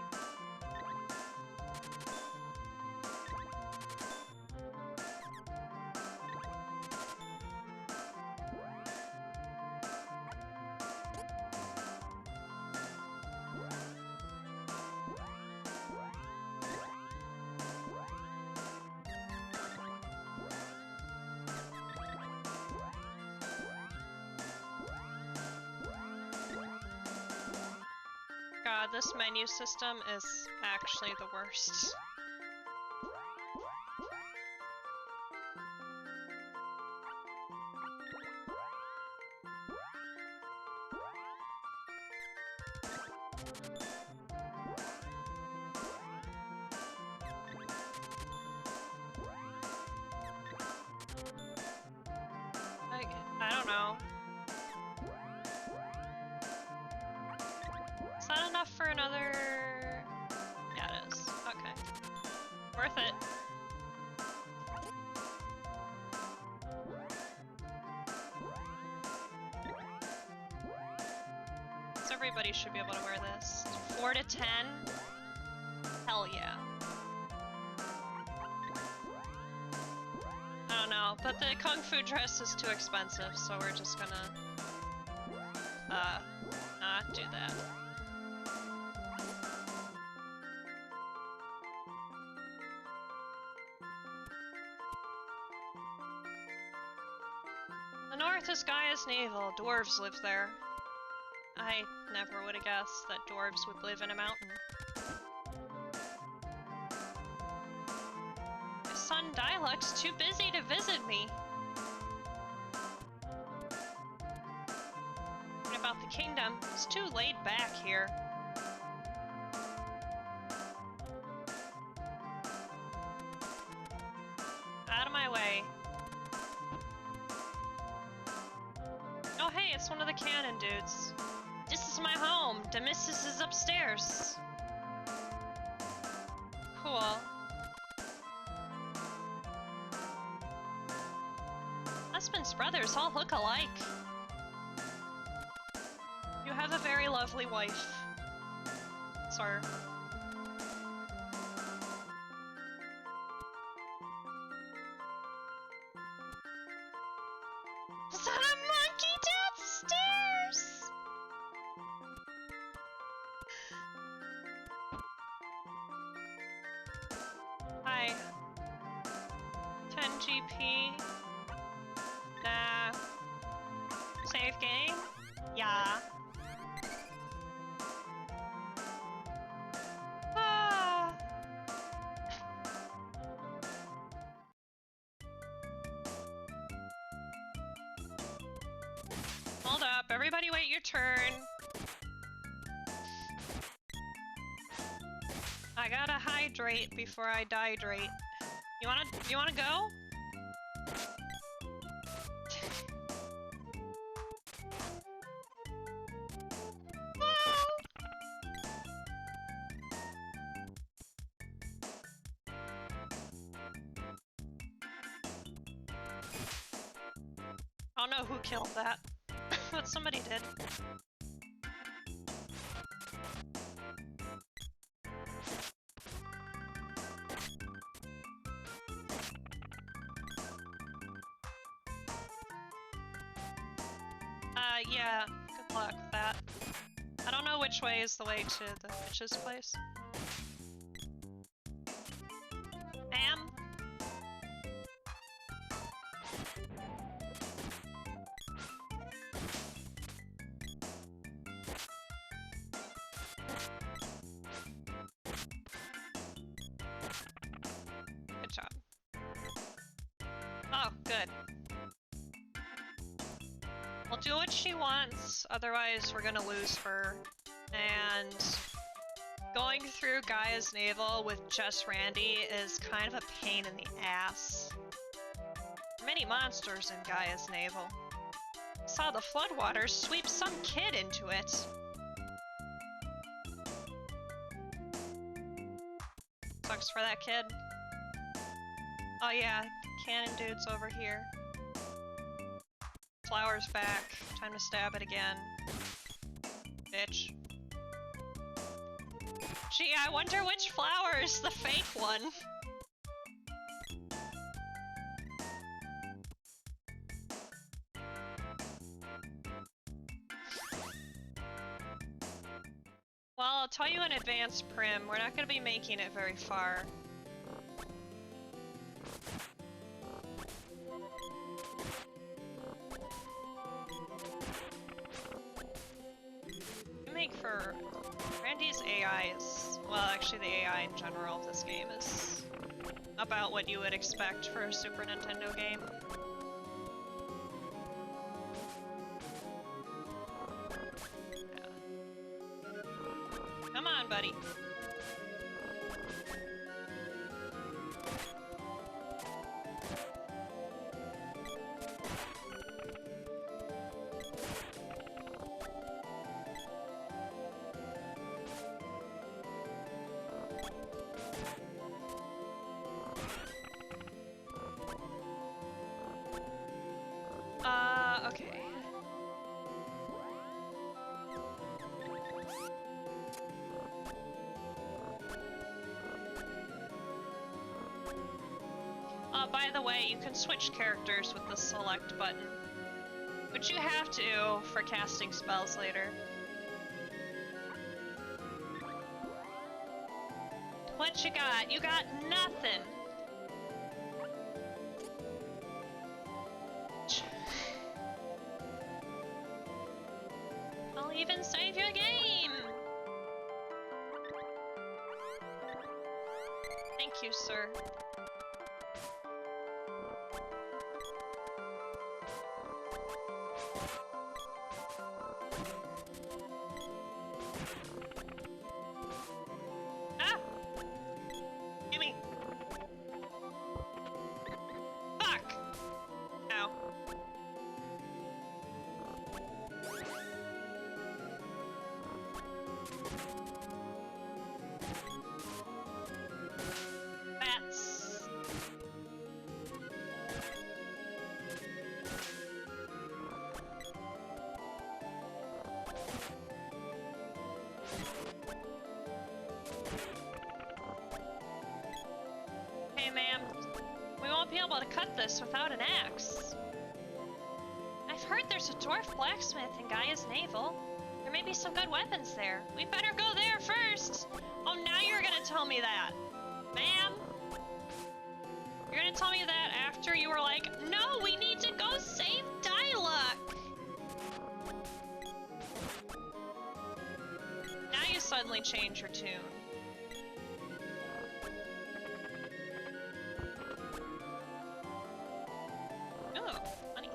God, this menu system is actually the worst. I don't know. Is that enough for another... Yeah, it is. Okay. Worth it. So everybody should be able to wear this. 4 to 10? Hell yeah. I don't know, but the kung fu dress is too expensive, so we're just gonna... not do that. The north is Gaia's navel. Dwarves live there. I never would have guessed that dwarves would live in a mountain. My son Dialect's too busy to visit me. What about the kingdom? It's too laid back here. Out of my way. Oh hey, it's one of the cannon dudes. This is my home. The missus is upstairs. Cool. Husband's brothers all look alike. You have a very lovely wife, sir. Is that a monkey downstairs? Hi. 10 GP. Nah. Save game? Yeah. Ah. Hold up, everybody wait your turn. I gotta hydrate before I dihydrate. You wanna go? don't know who killed that, but somebody did. Yeah, good luck with that. I don't know which way is the way to the witch's place. Ma'am? Good job. Oh, good. We'll do what she wants, otherwise we're gonna lose her. And going through Gaia's Navel with just Randy is kind of a pain in the ass. There are many monsters in Gaia's Navel. Saw the floodwaters sweep some kid into it. Sucks for that kid. Oh yeah, cannon dude's over here. Flower's back. Time to stab it again. Bitch. Gee, I wonder which flower is the fake one. Well, I'll tell you in advance, Prim, we're not gonna be making it very far. For Randy's AI is, well, actually the AI in general of this game is about what you would expect for a Super Nintendo game. Yeah. Come on, buddy. Okay. By the way, you can switch characters with the select button, which you have to for casting spells later. What you got? You got nothing! I'll even save your game! Thank you, sir. Ah! Gimme! Fuck! Ow. Bats. Hey, ma'am. We won't be able to cut this without an axe. I've heard there's a dwarf blacksmith in Gaia's Navel. There may be some good weapons there. We better go there first. Oh, now you're gonna tell me that. Ma'am? You're gonna tell me that after you were like, no, we need to go save Diluc! Now you suddenly change your tune. Oh, honey.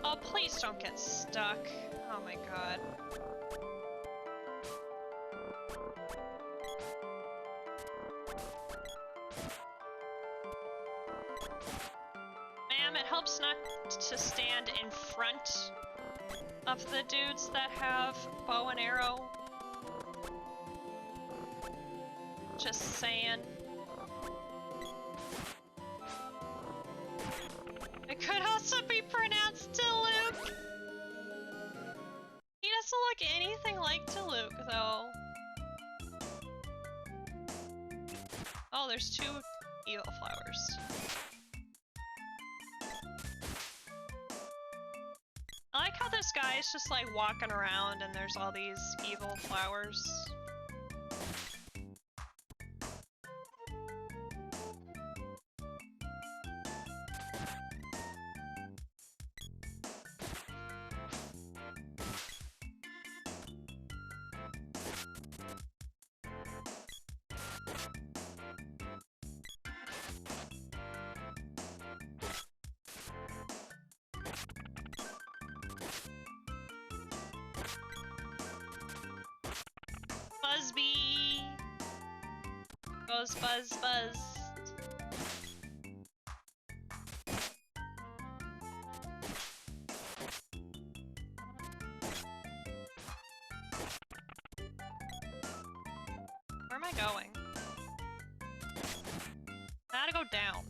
Oh, please don't get stuck. Oh my god. Ma'am, it helps not to stand in front of the dudes that have bow and arrow. Just saying. It could also be pronounced Diluc. He doesn't look anything like Diluc, though. Oh, there's 2 evil flowers. I like how this guy is just like walking around and there's all these evil flowers. Buzzbee! Goes buzz buzz. Where am I going? I gotta go down.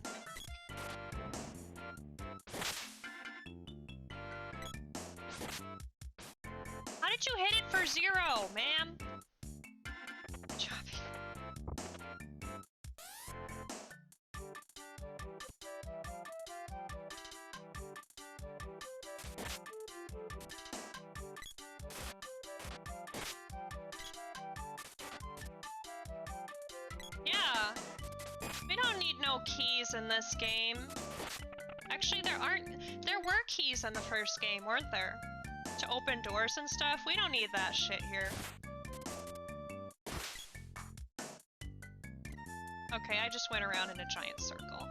How did you hit it for 0, ma'am? Yeah, we don't need no keys in this game. Actually, there were keys in the first game, weren't there? To open doors and stuff? We don't need that shit here. Okay, I just went around in a giant circle.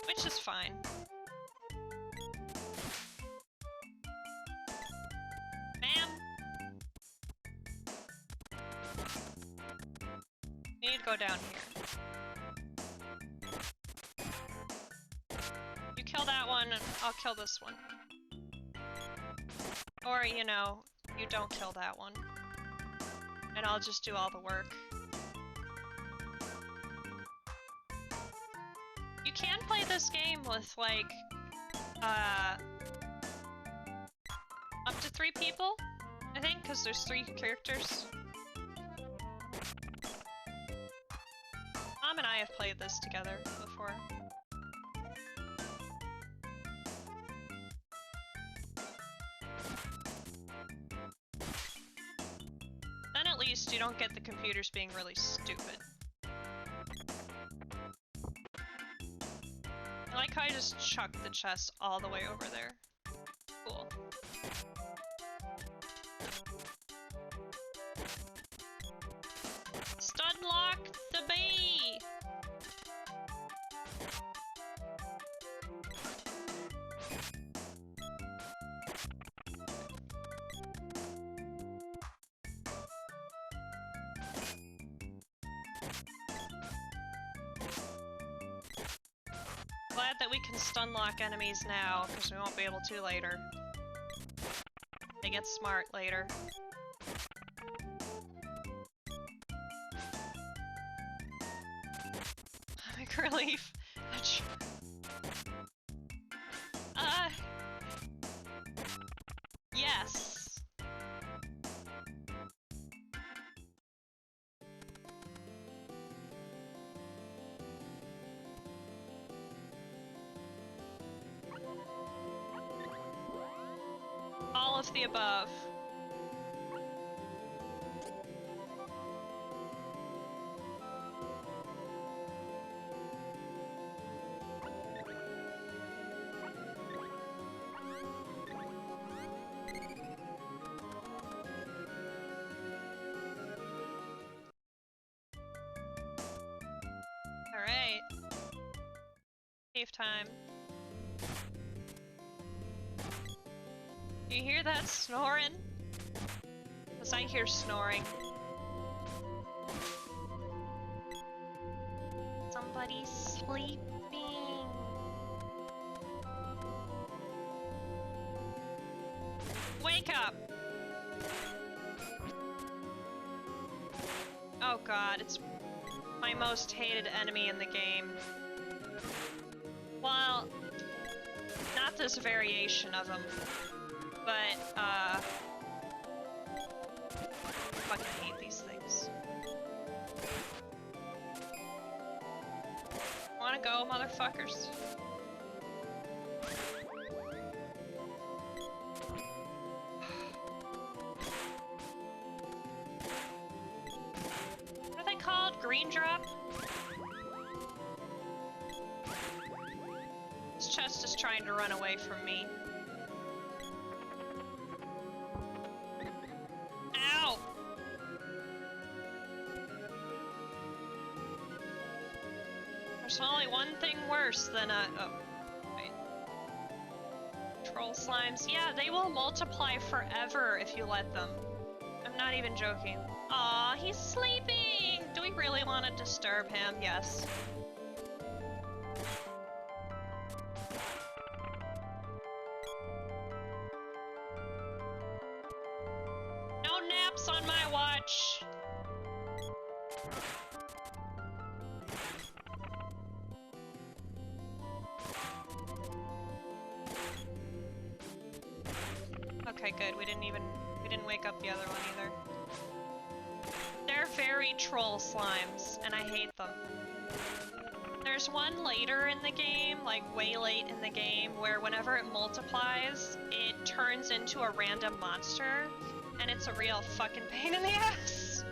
Which is fine. Ma'am? You need to go down here. You kill that one, and I'll kill this one. Or, you know, you don't kill that one. And I'll just do all the work. You can play this game with, like, up to 3 people, I think, because there's 3 characters. Mom and I have played this together before. Then at least you don't get the computers being really stupid. I like how I just chucked the chest all the way over there. Cool. Stunlock the bee! Glad that we can stunlock enemies now, because we won't be able to later. They get smart later. Comic relief. Yes. All of the above. Alright. Save time. You hear that snoring? Because I hear snoring. Somebody's sleeping. Wake up! Oh god, it's my most hated enemy in the game. Well, not this variation of him, but, I fucking hate these things. Wanna go, motherfuckers? What are they called? Green drop? This chest is trying to run away from me. Ow! There's only one thing worse than a... Oh, wait. Troll slimes. Yeah, they will multiply forever if you let them. I'm not even joking. Aw, he's sleeping! Do we really want to disturb him? Yes. No naps on my watch! Okay, good. We didn't wake up the other one either. They're very troll slimes, and I hate them. There's one later in the game, like way late in the game, where whenever it multiplies, it turns into a random monster, and it's a real fucking pain in the ass.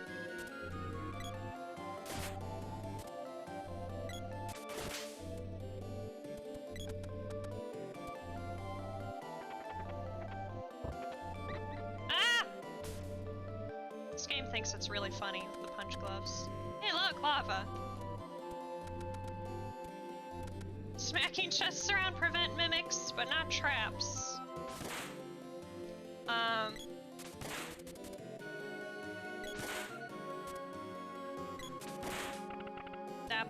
Ah! This game thinks it's really funny with the punch gloves. Hey look, lava! Smacking chests around prevent mimics, but not traps. That.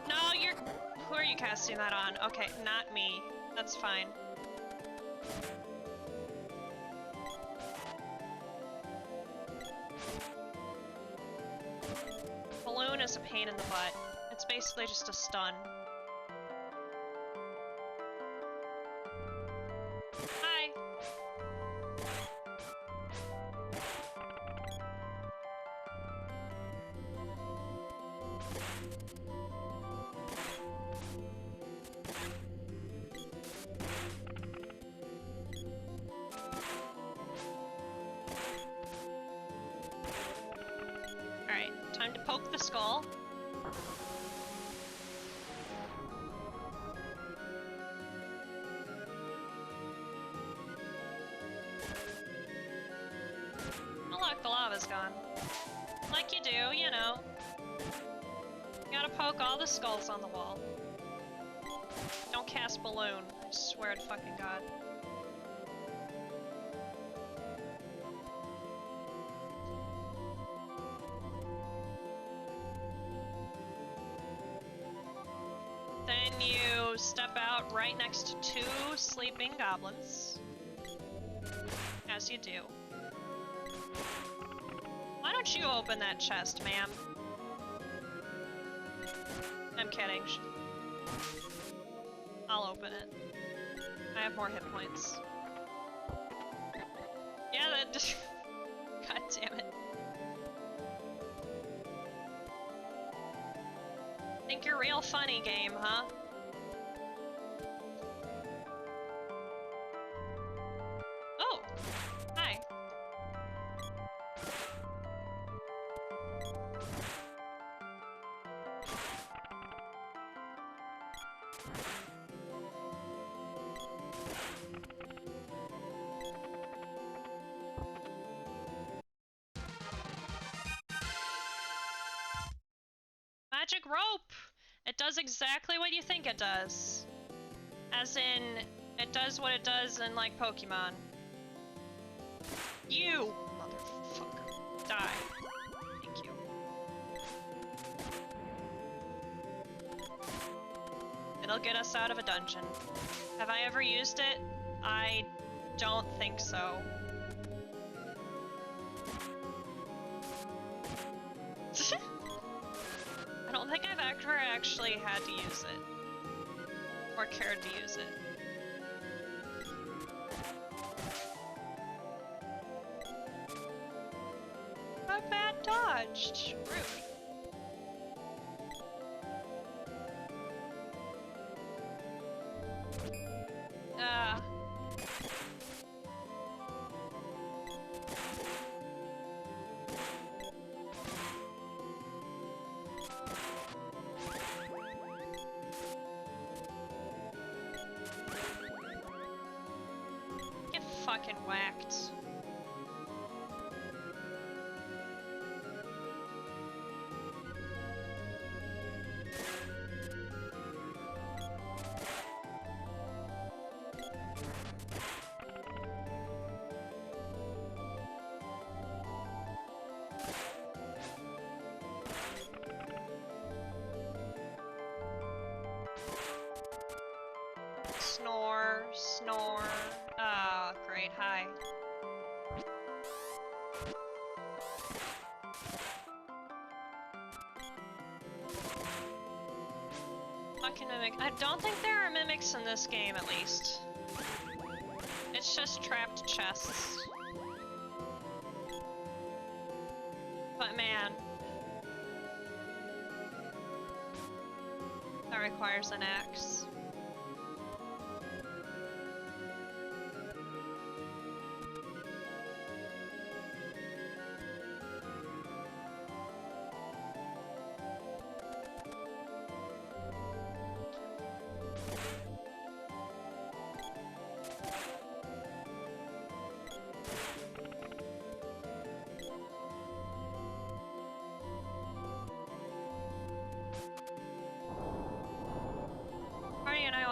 No, you're. Who are you casting that on? Okay, not me. That's fine. Balloon is a pain in the butt. It's basically just a stun. Hi! Alright, time to poke the skull. Oh look, the lava's gone. Like you do, you know. You gotta poke all the skulls on the wall. Don't cast balloon, I swear to fucking god. Then you step out right next to two sleeping goblins. As you do. Why don't you open that chest, ma'am? I'm kidding. I'll open it. I have more hit points. Yeah, that just... God damn it. Think you're real funny, game, huh? Oh! Hi. Magic rope! It does exactly what you think it does. As in, it does what it does in, like, Pokemon. You! Motherfucker. Die. Thank you. It'll get us out of a dungeon. Have I ever used it? I don't think so. I don't think I've ever actually had to use it. Or cared to use it. A bad dodged. Rude. Get fucking whacked. Snore, snore. Ah, great, hi. Fucking mimic. I don't think there are mimics in this game, at least. It's just trapped chests. But man. That requires an axe. Marty and I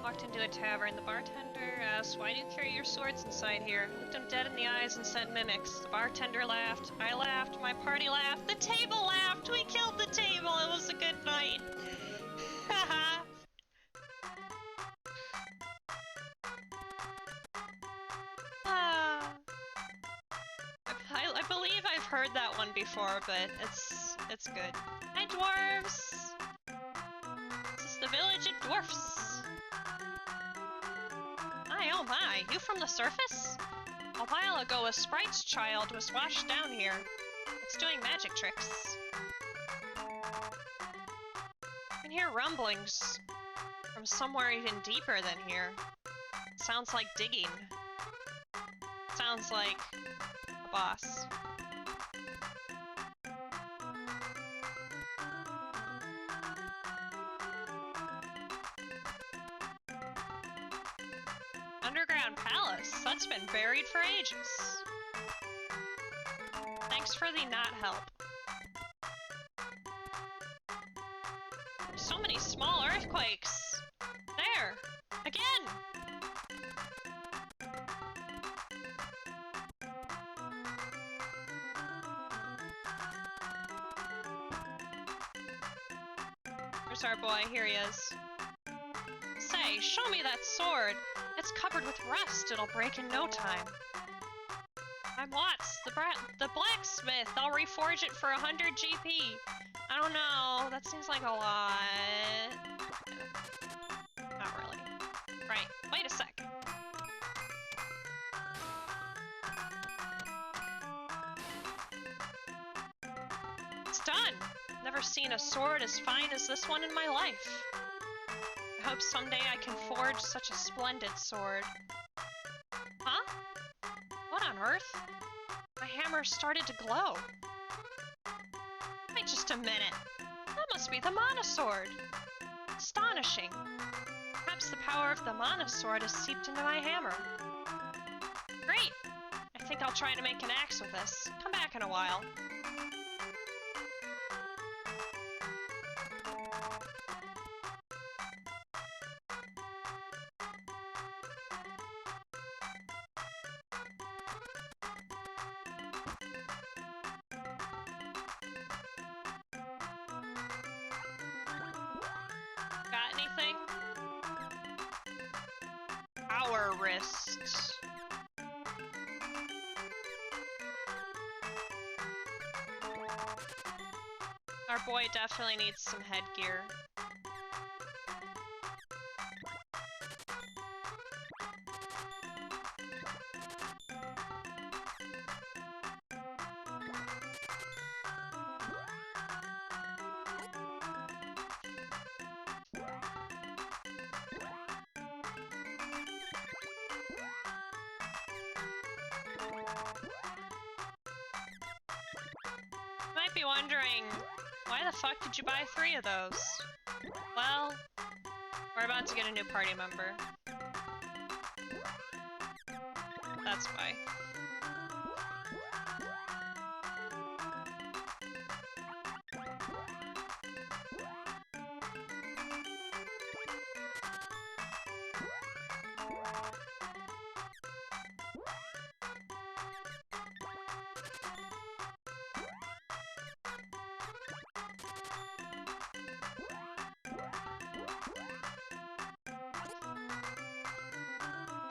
walked into a tavern. The bartender asked, "Why do you carry your swords inside here?" I looked him dead in the eyes and said, "Mimics." The bartender laughed. I laughed. My party laughed. The table laughed. We killed the table. It was a good night. Haha. I believe I've heard that one before, but it's good. Hi, dwarves. This is the village of dwarfs. My, oh my, you from the surface? A while ago, a sprite's child was washed down here. It's doing magic tricks. I can hear rumblings from somewhere even deeper than here. It sounds like digging. Sounds like a boss. Underground palace? That's been buried for ages. Thanks for the not help. So many small earthquakes. There! Again! Where's our boy? Here he is. Say, show me that sword. It's covered with rust. It'll break in no time. I'm Watts, the blacksmith. I'll reforge it for 100 GP. I don't know. That seems like a lot. Not really. Right. Wait a sec. It's done. Never seen a sword as fine as this one in my life. I hope someday I can forge such a splendid sword. Huh? What on earth? My hammer started to glow. Wait just a minute. That must be the Mana Sword. Astonishing. Perhaps the power of the Mana Sword has seeped into my hammer. Great! I think I'll try to make an axe with this. Come back in a while. thing? Our wrists. Our boy definitely needs some headgear. Might be wondering, why the fuck did you buy 3 of those? Well, we're about to get a new party member. That's why.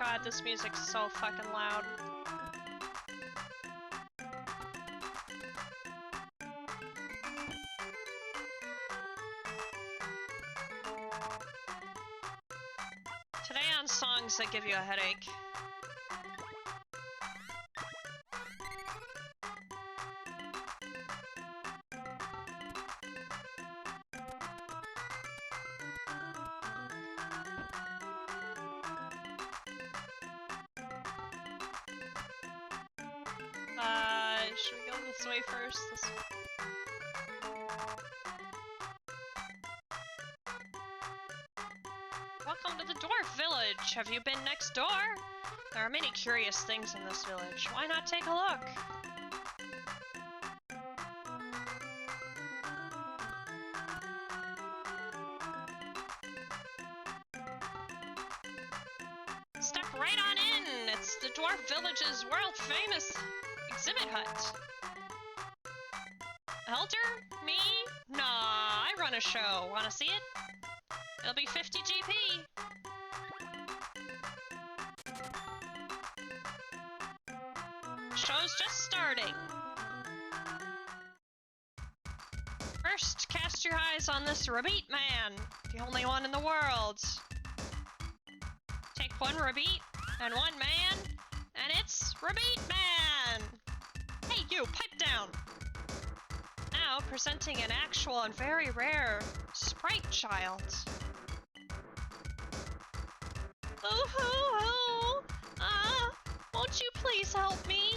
God, this music's so fucking loud. Today on songs that give you a headache. Should we go this way first? Welcome to the Dwarf Village! Have you been next door? There are many curious things in this village. Why not take a look? Step right on in! It's the Dwarf Village's world-famous exhibit hut. Elder? Me? Nah, I run a show. Wanna see it? It'll be 50 GP. Show's just starting. First, cast your eyes on this Rabbit man, the only one in the world. Take 1 Rabbit and 1 man, and it's Rabbit Man! Hey, you, pipe down! Now, presenting an actual and very rare sprite child. Ooh-hoo-hoo! Won't you please help me?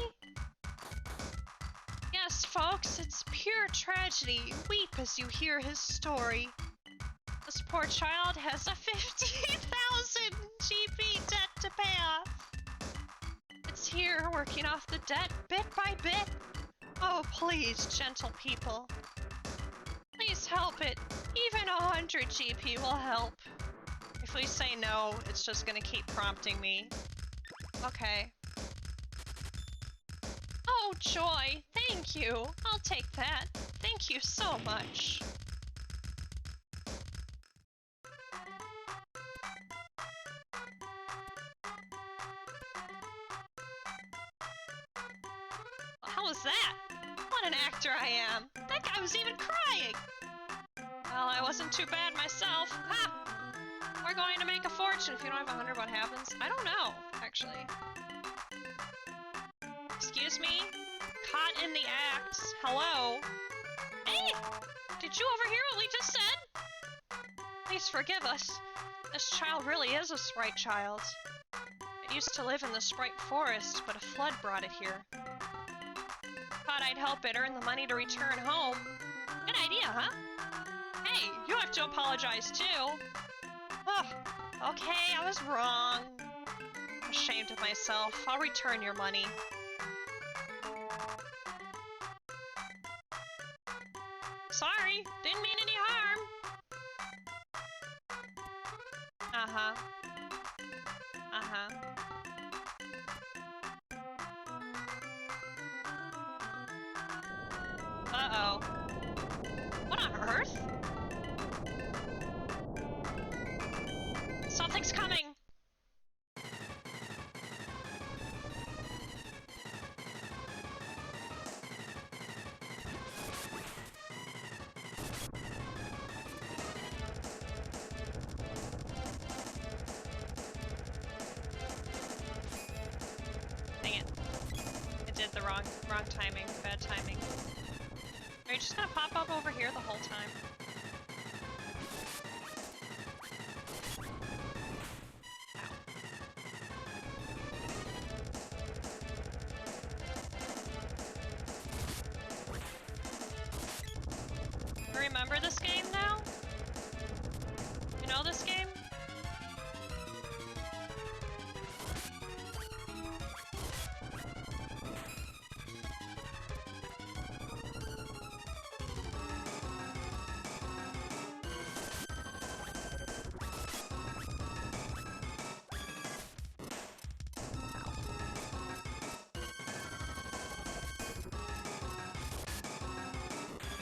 Yes, folks, it's pure tragedy. Weep as you hear his story. This poor child has a 50,000 GP debt to pay off. It's here, working off the debt bit by bit. Oh, please, gentle people. Please help it. Even 100 GP will help. If we say no, it's just gonna keep prompting me. Okay. Oh, joy. Thank you. I'll take that. Thank you so much. How was that? What an actor I am. That guy was even crying. Well, I wasn't too bad myself. Ha! We're going to make a fortune. If you don't have 100, what happens? I don't know, actually. Excuse me? Caught in the act. Hello? Hey! Did you overhear what we just said? Please forgive us. This child really is a sprite child. It used to live in the sprite forest, but a flood brought it here. Thought I'd help it earn the money to return home. Good idea, huh? Hey, you have to apologize too. Ugh, okay, I was wrong. I'm ashamed of myself. I'll return your money. Sorry, didn't mean any harm. Uh-huh. Uh-huh. Uh-oh. What on earth? wrong timing. Bad timing. Are you just gonna pop up over here the whole time? You remember this game now? You know this game?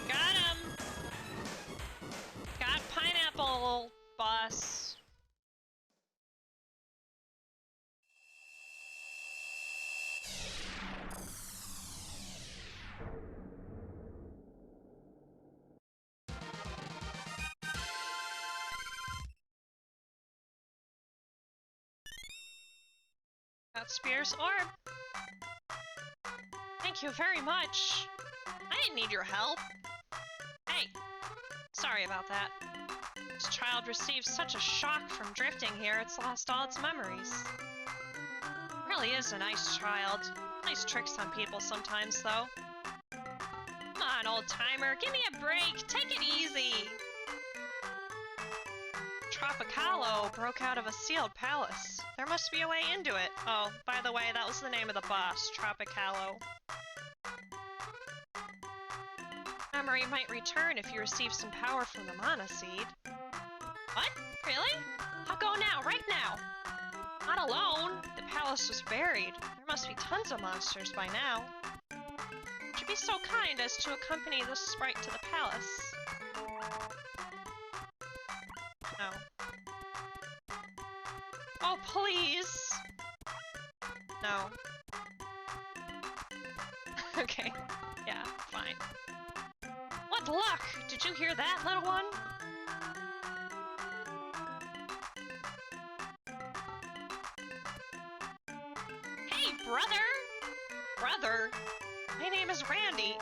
Got him! Got pineapple, boss. Got Spear's orb. Thank you very much. I didn't need your help. Hey, sorry about that. This child received such a shock from drifting here, it's lost all its memories. Really is a nice child. Plays tricks on people sometimes, though. Come on, old-timer, give me a break. Take it easy. Tropicalo broke out of a sealed palace. There must be a way into it. Oh, by the way, that was the name of the boss, Tropicalo. Memory might return if you receive some power from the mana seed. What? Really? I'll go now, right now! Not alone! The palace was buried. There must be tons of monsters by now. Would you be so kind as to accompany this sprite to the palace? No. Oh, please! No. Okay. Yeah, fine. What luck! Did you hear that, little one? Hey, brother! Brother? My name is Randy.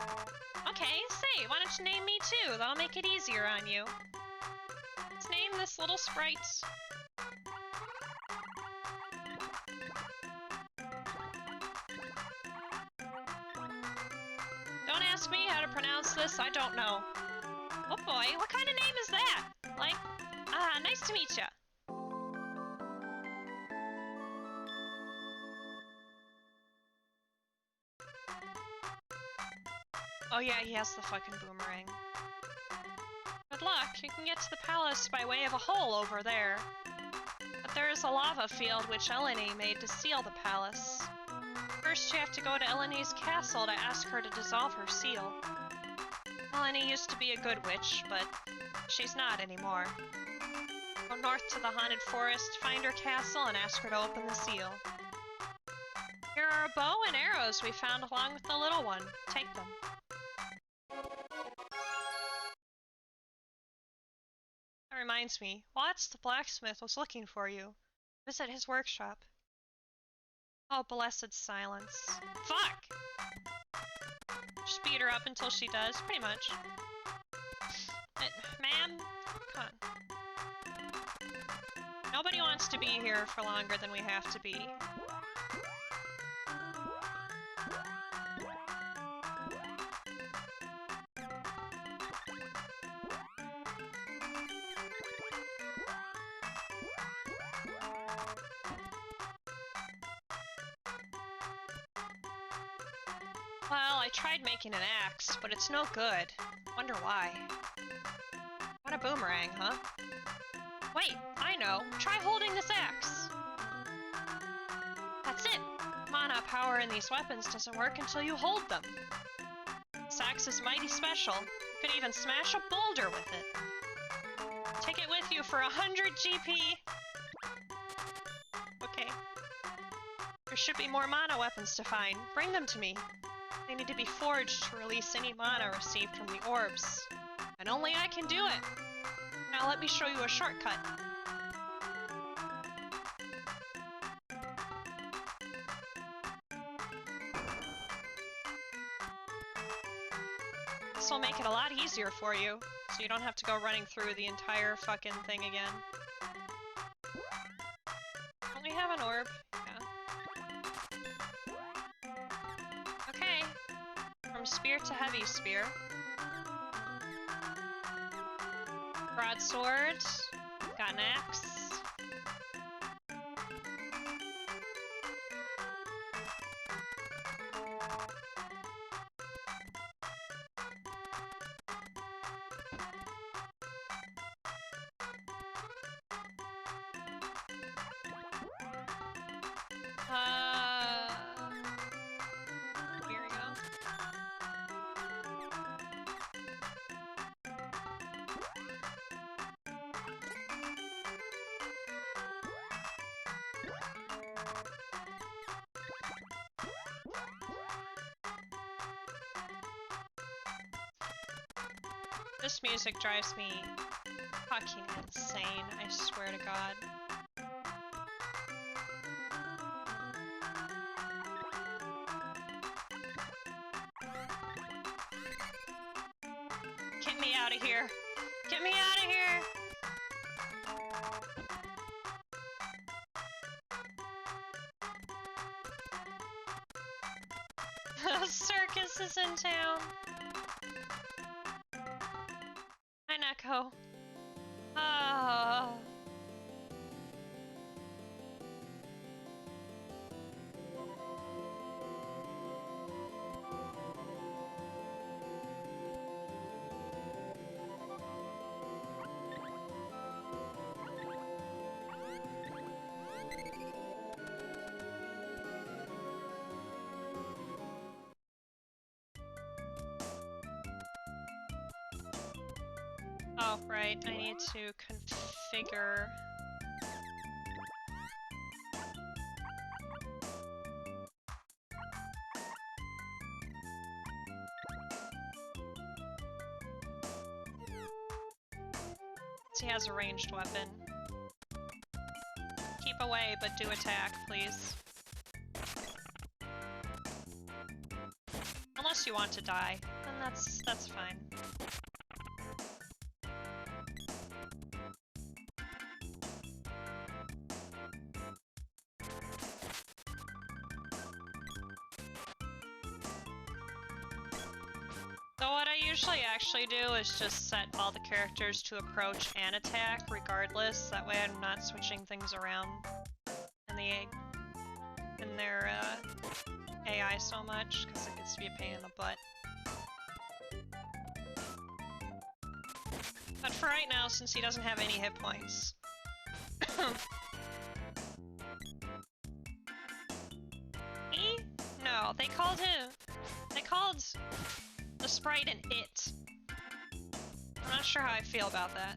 Okay, say, why don't you name me too? That'll make it easier on you. Let's name this little sprite. Don't ask me how to pronounce this, I don't know. Oh boy, what kind of name is that? Like, nice to meet ya. Oh yeah, he has the fucking boomerang. Good luck, you can get to the palace by way of a hole over there. But there is a lava field which Eleni made to seal the palace. First you have to go to Eleni's castle to ask her to dissolve her seal. Eleni used to be a good witch, but she's not anymore. Go north to the haunted forest, find her castle, and ask her to open the seal. Here are a bow and arrows we found along with the little one. Take them. That reminds me, Watts the blacksmith was looking for you. Visit his workshop. Oh, blessed silence. Fuck! Just beat her up until she does, pretty much. Ma'am? Come on. Nobody wants to be here for longer than we have to be. Well, I tried making an axe, but it's no good. Wonder why. What a boomerang, huh? Wait, I know. Try holding this axe. That's it. Mana power in these weapons doesn't work until you hold them. This axe is mighty special. You could even smash a boulder with it. Take it with you for 100 GP. Okay. There should be more mana weapons to find. Bring them to me. They need to be forged to release any mana received from the orbs. And only I can do it. Now let me show you a shortcut. This will make it a lot easier for you, so you don't have to go running through the entire fucking thing again. Don't we have an orb? Yeah. Okay. From spear to heavy spear. Broadsword. Got an axe. Here we go. This music drives me fucking insane, I swear to God. Get me out of here! Get me out of here! A circus is in town! Hi, Neko. Oh. Oh, right, I need to configure... He has a ranged weapon. Keep away, but do attack, please. Unless you want to die, then that's fine. So what I usually actually do is just set all the characters to approach and attack regardless. That way I'm not switching things around in their AI so much, because it gets to be a pain in the butt. But for right now, since he doesn't have any hit points... He? No, they called him... They called the sprite an it. I'm not sure how I feel about that.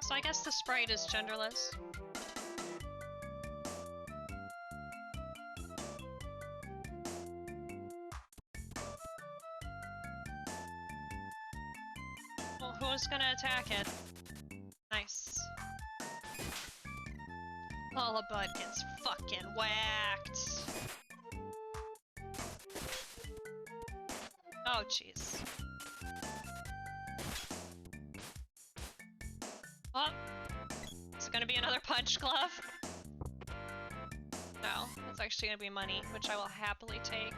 So I guess the sprite is genderless. Well, who's gonna attack it? Nice. Lullabud gets fucking whacked. Oh, jeez. Oh! Is it gonna be another punch glove? No, it's actually gonna be money, which I will happily take.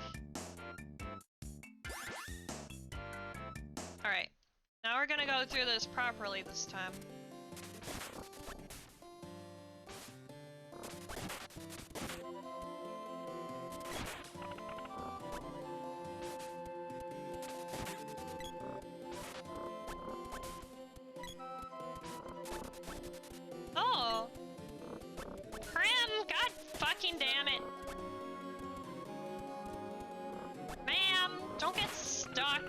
Alright. Now we're gonna go through this properly this time. Oh! Crim! God fucking damn it! Ma'am! Don't get stuck!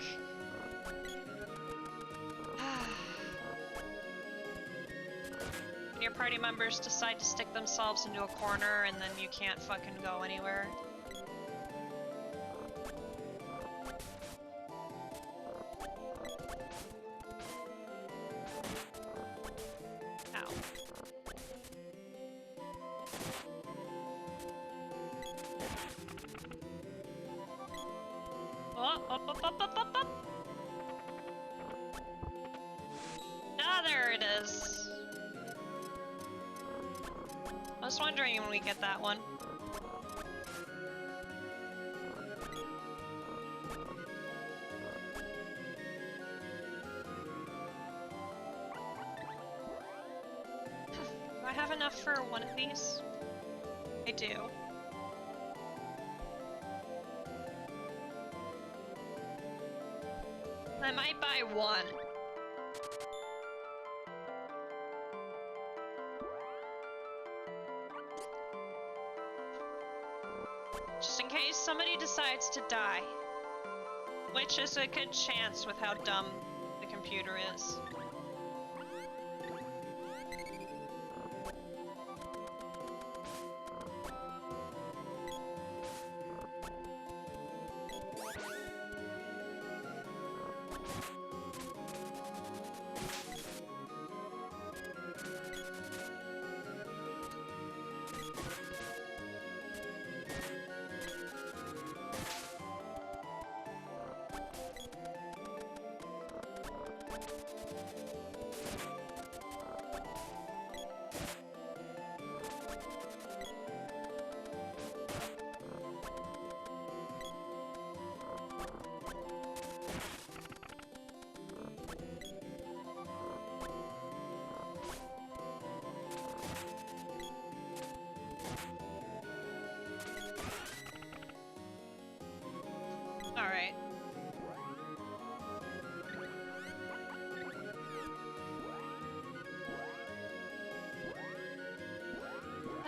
Your party members decide to stick themselves into a corner and then you can't fucking go anywhere. Up, up, up, up, up, up. Ah, there it is. I was wondering when we get that one. Do I have enough for one of these? I do. I might buy one. Just in case somebody decides to die. Which is a good chance with how dumb the computer is. Alright.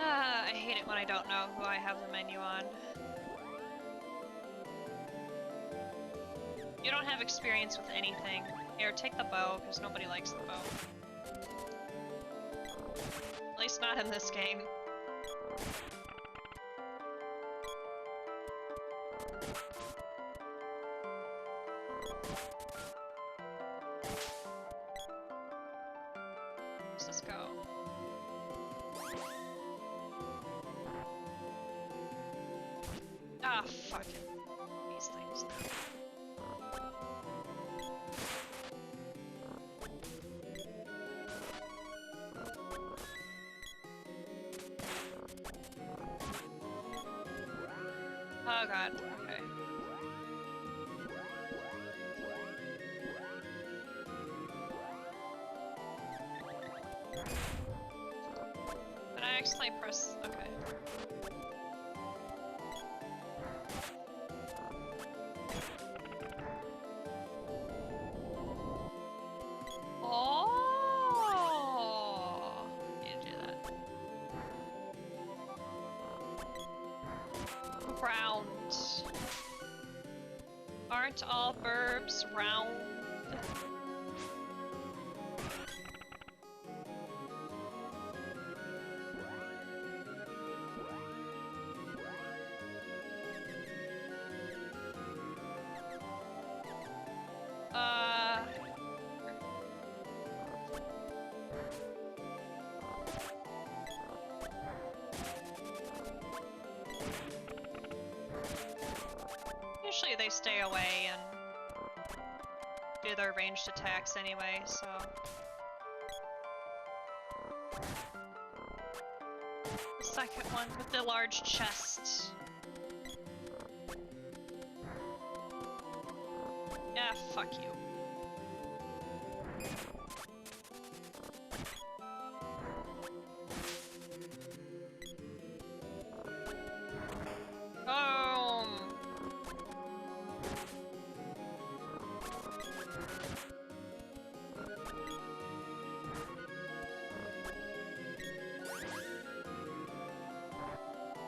I hate it when I don't know who I have the menu on. You don't have experience with anything. Here, take the bow, because nobody likes the bow. At least not in this game. Where's this go? Ah, fuck it. These things now. Oh god, okay. Did I actually press... okay. Oh! Need to do that. Round. Aren't all verbs round? Usually they stay away and do their ranged attacks anyway, so... The second one with the large chest. Yeah, fuck you.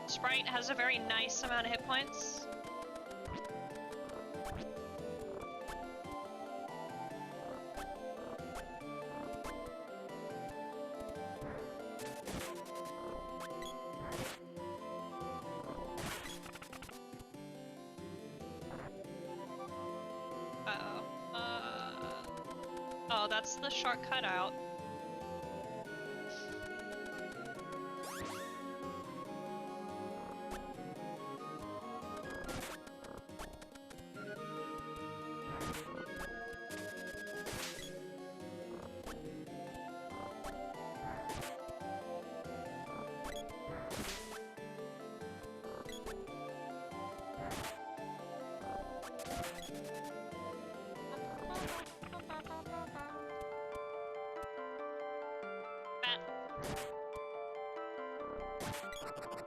Sprite has a very nice amount of hit points. Uh-oh. Oh, that's the shortcut out.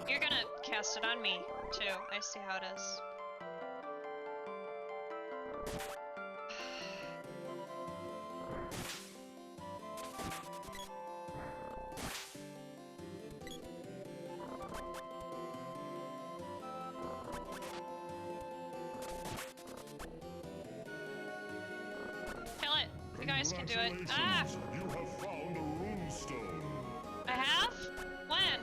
You're gonna cast it on me, too. I see how it is. Kill it! You guys can do it. Ah! You have found a runestone. I have? When?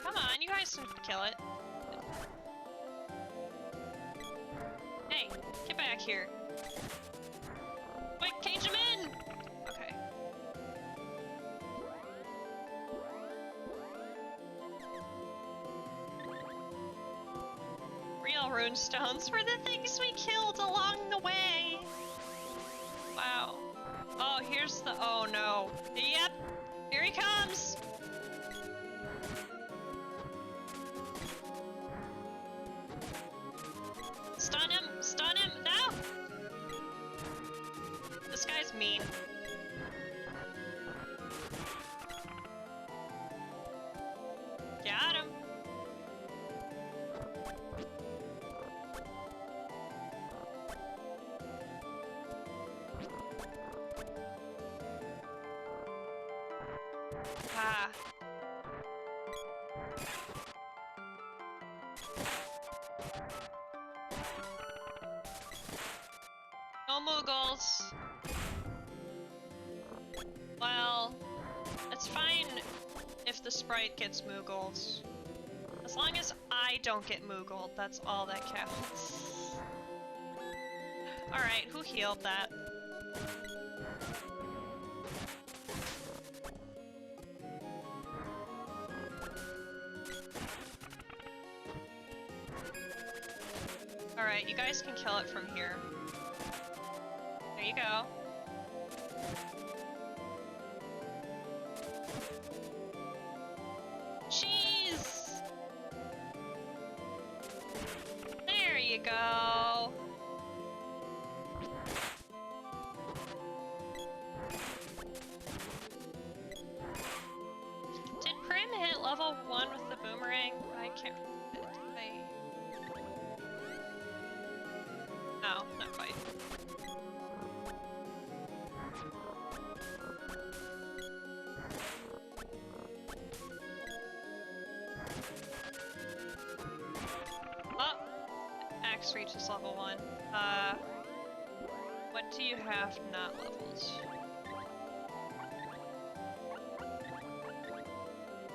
Come on, you guys can kill it. Hey, get back here. Wait, cage him in! Okay. Real runestones were the things we killed along the way. Wow. Oh, here's the... Oh, no. Yep. Here he comes. Stun him. Stun him. No. This guy's mean. Got him. Ah. No Moogles. Well, it's fine if the sprite gets Moogles. As long as I don't get Moogled, that's all that counts. Alright, who healed that? Alright, you guys can kill it from here. There you go. Cheese! There you go. Did Prim hit level 1 with the boomerang? I can't remember. Did I... No, not quite. Oh! Axe reaches level 1. What do you have not leveled?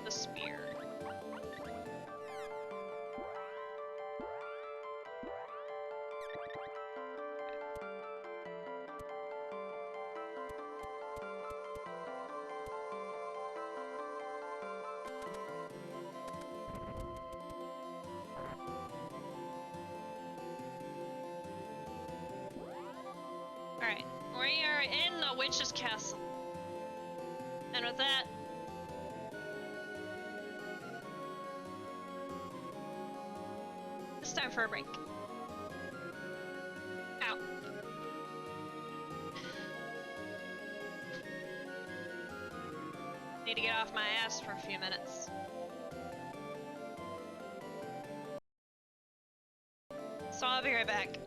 The spear. Alright, we are in the witch's castle. And with that... it's time for a break. Ow. Need to get off my ass for a few minutes. So I'll be right back.